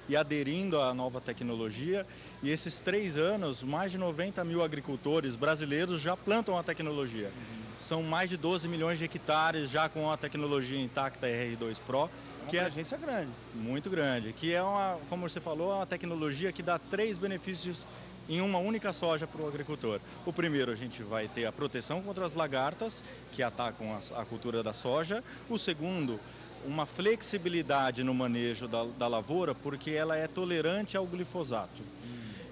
F: e aderindo à nova tecnologia. E esses 3 anos, mais de 90 mil agricultores brasileiros já plantam a tecnologia. São mais de 12 milhões de hectares já com a tecnologia Intacta RR2 Pro.
D: Que é agência grande.
F: Muito grande. Que é, como você falou, uma tecnologia que dá 3 benefícios em uma única soja para o agricultor. O primeiro, a gente vai ter a proteção contra as lagartas que atacam a cultura da soja. O segundo, uma flexibilidade no manejo da lavoura, porque ela é tolerante ao glifosato.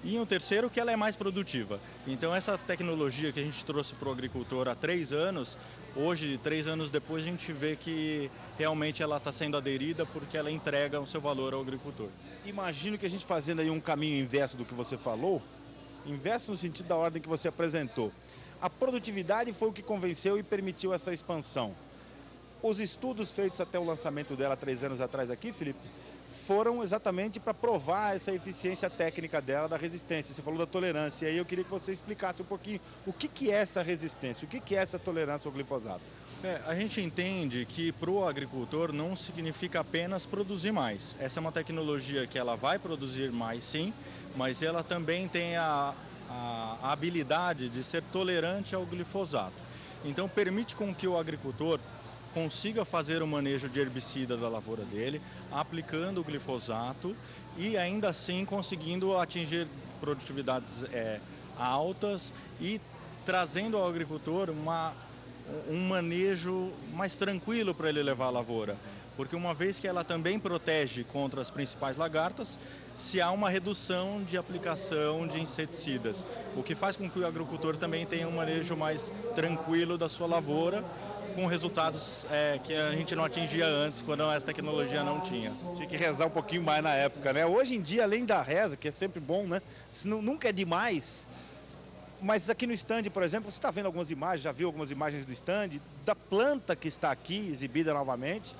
F: E o terceiro, que ela é mais produtiva. Então essa tecnologia que a gente trouxe para o agricultor há 3 anos, hoje, 3 anos depois, a gente vê que realmente ela está sendo aderida porque ela entrega o seu valor ao agricultor.
D: Imagino que a gente fazendo aí um caminho inverso do que você falou, inverso no sentido da ordem que você apresentou. A produtividade foi o que convenceu e permitiu essa expansão. Os estudos feitos até o lançamento dela 3 anos atrás aqui, Felipe, foram exatamente para provar essa eficiência técnica dela, da resistência. Você falou da tolerância, e aí eu queria que você explicasse um pouquinho o que é essa resistência, o que é essa tolerância ao glifosato.
F: A gente entende que para o agricultor não significa apenas produzir mais. Essa é uma tecnologia que ela vai produzir mais, sim, mas ela também tem a habilidade de ser tolerante ao glifosato. Então permite com que o agricultor consiga fazer o manejo de herbicida da lavoura dele, aplicando o glifosato e ainda assim conseguindo atingir produtividades altas e trazendo ao agricultor um manejo mais tranquilo para ele levar a lavoura. Porque uma vez que ela também protege contra as principais lagartas, se há uma redução de aplicação de inseticidas, o que faz com que o agricultor também tenha um manejo mais tranquilo da sua lavoura, com resultados que a gente não atingia antes, quando essa tecnologia não tinha.
D: Tinha que rezar um pouquinho mais na época, né? Hoje em dia, além da reza, que é sempre bom, né? Nunca é demais. Mas aqui no stand, por exemplo, você está vendo algumas imagens, já viu algumas imagens do stand, da planta que está aqui, exibida novamente.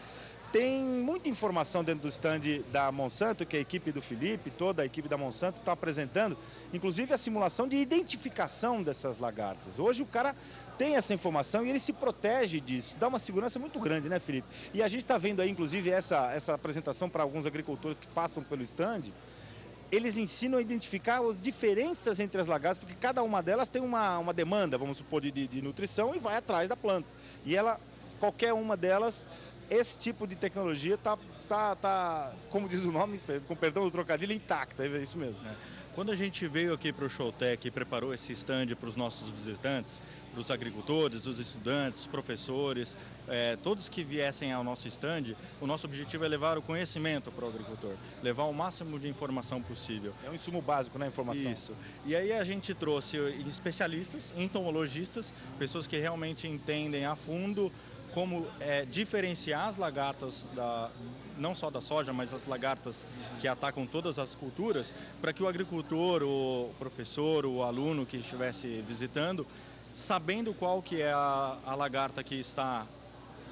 D: tem muita informação dentro do stand da Monsanto, que a equipe do Felipe, toda a equipe da Monsanto está apresentando, inclusive a simulação de identificação dessas lagartas. Hoje o cara tem essa informação e ele se protege disso, dá uma segurança muito grande, né, Felipe? E a gente está vendo aí, inclusive, essa apresentação para alguns agricultores que passam pelo stand. Eles ensinam a identificar as diferenças entre as lagartas, porque cada uma delas tem uma demanda, vamos supor, de nutrição e vai atrás da planta. E qualquer uma delas, esse tipo de tecnologia tá, como diz o nome, com perdão do trocadilho, intacta, é isso mesmo.
F: Quando a gente veio aqui para o Showtech e preparou esse stand para os nossos visitantes, para os agricultores, os estudantes, os professores, todos que viessem ao nosso stand, o nosso objetivo é levar o conhecimento para o agricultor, levar o máximo de informação possível.
D: É um insumo básico, né, informação?
F: Isso. E aí a gente trouxe especialistas, entomologistas, pessoas que realmente entendem a fundo como diferenciar as lagartas, não só da soja, mas as lagartas que atacam todas as culturas, para que o agricultor, o professor, o aluno que estivesse visitando, sabendo qual que é a lagarta que está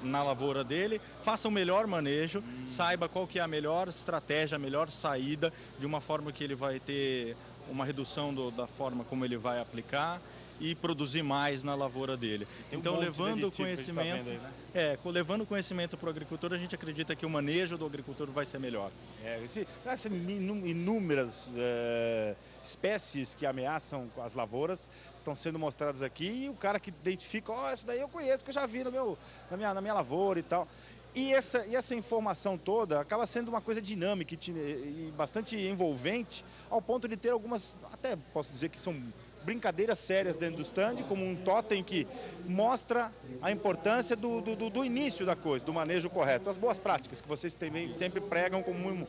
F: na lavoura dele, faça o melhor manejo, saiba qual que é a melhor estratégia, a melhor saída, de uma forma que ele vai ter uma redução da forma como ele vai aplicar e produzir mais na lavoura dele. Então, levando conhecimento, levando conhecimento para o agricultor, a gente acredita que o manejo do agricultor vai ser melhor.
D: Essas inúmeras espécies que ameaçam as lavouras estão sendo mostradas aqui e o cara que identifica, essa daí eu conheço, que eu já vi na minha lavoura e tal. E essa informação toda acaba sendo uma coisa dinâmica e bastante envolvente, ao ponto de ter algumas, até posso dizer que são brincadeiras sérias dentro do stand, como um totem que mostra a importância do início da coisa, do manejo correto. As boas práticas que vocês também sempre pregam como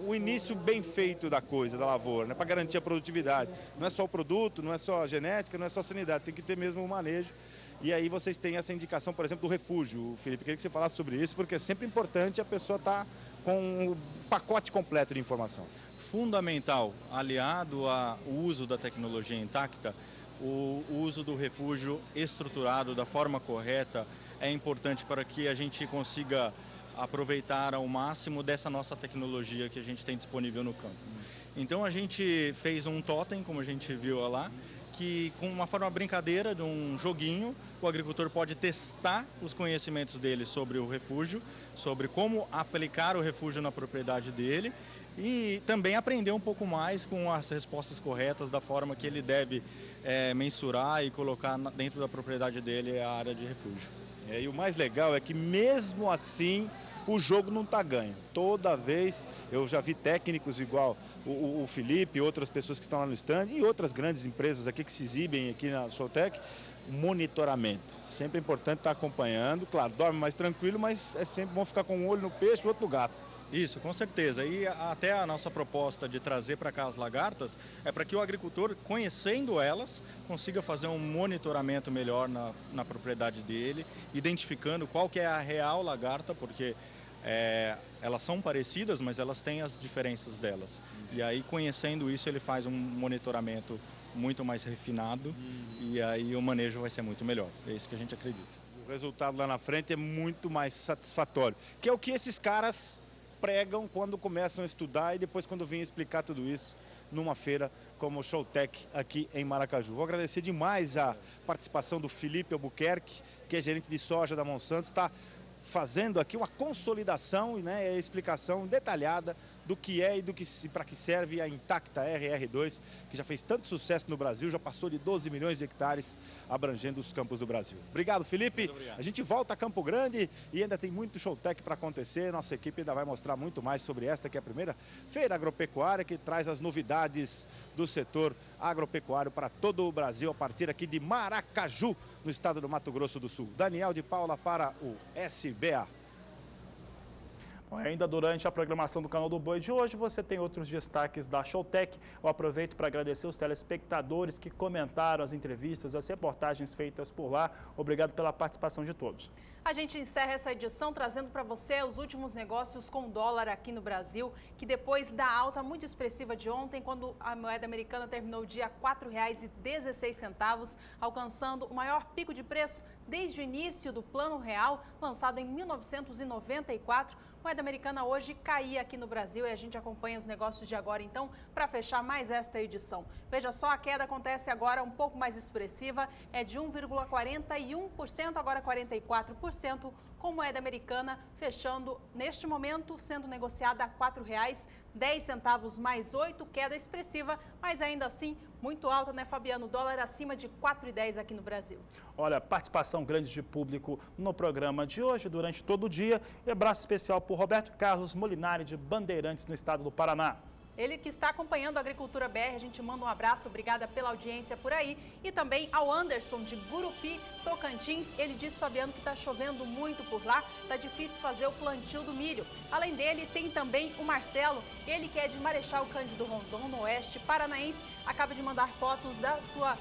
D: o início bem feito da coisa, da lavoura, né, para garantir a produtividade. Não é só o produto, não é só a genética, não é só a sanidade, tem que ter mesmo o manejo. E aí vocês têm essa indicação, por exemplo, do refúgio. Felipe, queria que você falasse sobre isso, porque é sempre importante a pessoa estar com o pacote completo de informação.
F: Fundamental, aliado ao uso da tecnologia intacta, o uso do refúgio estruturado da forma correta é importante para que a gente consiga aproveitar ao máximo dessa nossa tecnologia que a gente tem disponível no campo. Então a gente fez um totem, como a gente viu lá, que com uma forma brincadeira de um joguinho, o agricultor pode testar os conhecimentos dele sobre o refúgio, sobre como aplicar o refúgio na propriedade dele e também aprender um pouco mais com as respostas corretas da forma que ele deve mensurar e colocar dentro da propriedade dele a área de refúgio.
D: E o mais legal é que mesmo assim o jogo não está ganho. Toda vez eu já vi técnicos igual o Felipe, outras pessoas que estão lá no stand e outras grandes empresas aqui que se exibem aqui na Showtech, monitoramento. Sempre é importante estar acompanhando. Claro, dorme mais tranquilo, mas é sempre bom ficar com um olho no peixe e outro no gato.
F: Isso, com certeza. E até a nossa proposta de trazer para cá as lagartas é para que o agricultor, conhecendo elas, consiga fazer um monitoramento melhor na propriedade dele, identificando qual que é a real lagarta, porque elas são parecidas, mas elas têm as diferenças delas. E aí, conhecendo isso, ele faz um monitoramento muito mais refinado e aí o manejo vai ser muito melhor. É isso que a gente acredita.
D: O resultado lá na frente é muito mais satisfatório, que é o que esses caras pregam quando começam a estudar e depois quando vêm explicar tudo isso numa feira como o Showtech aqui em Maracaju. Vou agradecer demais a participação do Felipe Albuquerque, que é gerente de soja da Monsanto, está fazendo aqui uma consolidação, né, a explicação detalhada do que é e para que serve a Intacta RR2, que já fez tanto sucesso no Brasil, já passou de 12 milhões de hectares abrangendo os campos do Brasil. Obrigado, Felipe. Muito obrigado. A gente volta a Campo Grande e ainda tem muito Showtech para acontecer. Nossa equipe ainda vai mostrar muito mais sobre esta, que é a primeira feira agropecuária que traz as novidades do setor agropecuário para todo o Brasil, a partir aqui de Maracaju, no estado do Mato Grosso do Sul. Daniel de Paula para o SBA.
A: Bom, ainda durante a programação do Canal do Boi de hoje, você tem outros destaques da Showtech. Eu aproveito para agradecer os telespectadores que comentaram as entrevistas, as reportagens feitas por lá. Obrigado pela participação de todos.
B: A gente encerra essa edição trazendo para você os últimos negócios com dólar aqui no Brasil, que depois da alta muito expressiva de ontem, quando a moeda americana terminou o dia a R$ 4,16, alcançando o maior pico de preço desde o início do Plano Real, lançado em 1994. A moeda americana hoje caía aqui no Brasil e a gente acompanha os negócios de agora, então, para fechar mais esta edição. Veja só, a queda acontece agora um pouco mais expressiva, é de 1,41%, agora 44%, com moeda americana fechando neste momento, sendo negociada a R$ 4,10 mais 8, queda expressiva, mas ainda assim muito alta, né, Fabiano? O dólar acima de R$ 4,10 aqui no Brasil.
A: Olha, participação grande de público no programa de hoje, durante todo o dia. E abraço especial por Roberto Carlos Molinari, de Bandeirantes, no estado do Paraná.
B: Ele que está acompanhando a Agricultura BR, a gente manda um abraço, obrigada pela audiência por aí. E também ao Anderson, de Gurupi, Tocantins. Ele diz, Fabiano, que está chovendo muito por lá, está difícil fazer o plantio do milho. Além dele, tem também o Marcelo, ele que é de Marechal Cândido Rondon, no oeste paranaense, acaba de mandar fotos da sua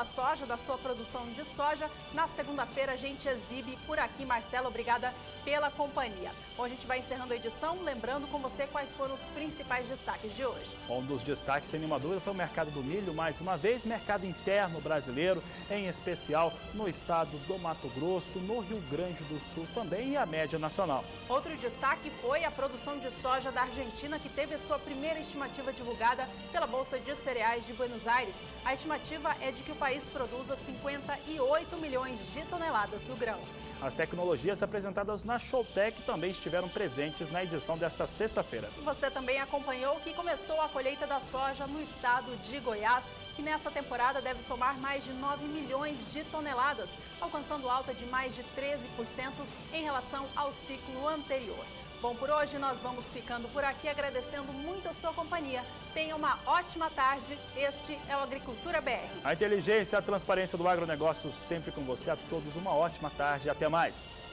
B: soja, da sua produção de soja. Na segunda-feira a gente exibe por aqui. Marcelo, obrigada pela companhia. Bom, a gente vai encerrando a edição, lembrando com você quais foram os principais destaques de hoje.
A: Um dos destaques, sem nenhuma dúvida, foi o mercado do milho, mais uma vez, mercado interno brasileiro, em especial no estado do Mato Grosso, no Rio Grande do Sul também e a média nacional.
B: Outro destaque foi a produção de soja da Argentina, que teve a sua primeira estimativa divulgada pela Bolsa de Cereais de Buenos Aires. A estimativa é de que o país produza 58 milhões de toneladas do grão.
A: As tecnologias apresentadas na Showtech também estiveram presentes na edição desta sexta-feira.
B: Você também acompanhou que começou a colheita da soja no estado de Goiás, que nessa temporada deve somar mais de 9 milhões de toneladas, alcançando alta de mais de 13% em relação ao ciclo anterior. Bom, por hoje nós vamos ficando por aqui, agradecendo muito a sua companhia. Tenha uma ótima tarde. Este é o Agricultura BR.
A: A inteligência e a transparência do agronegócio sempre com você. A todos uma ótima tarde e até mais.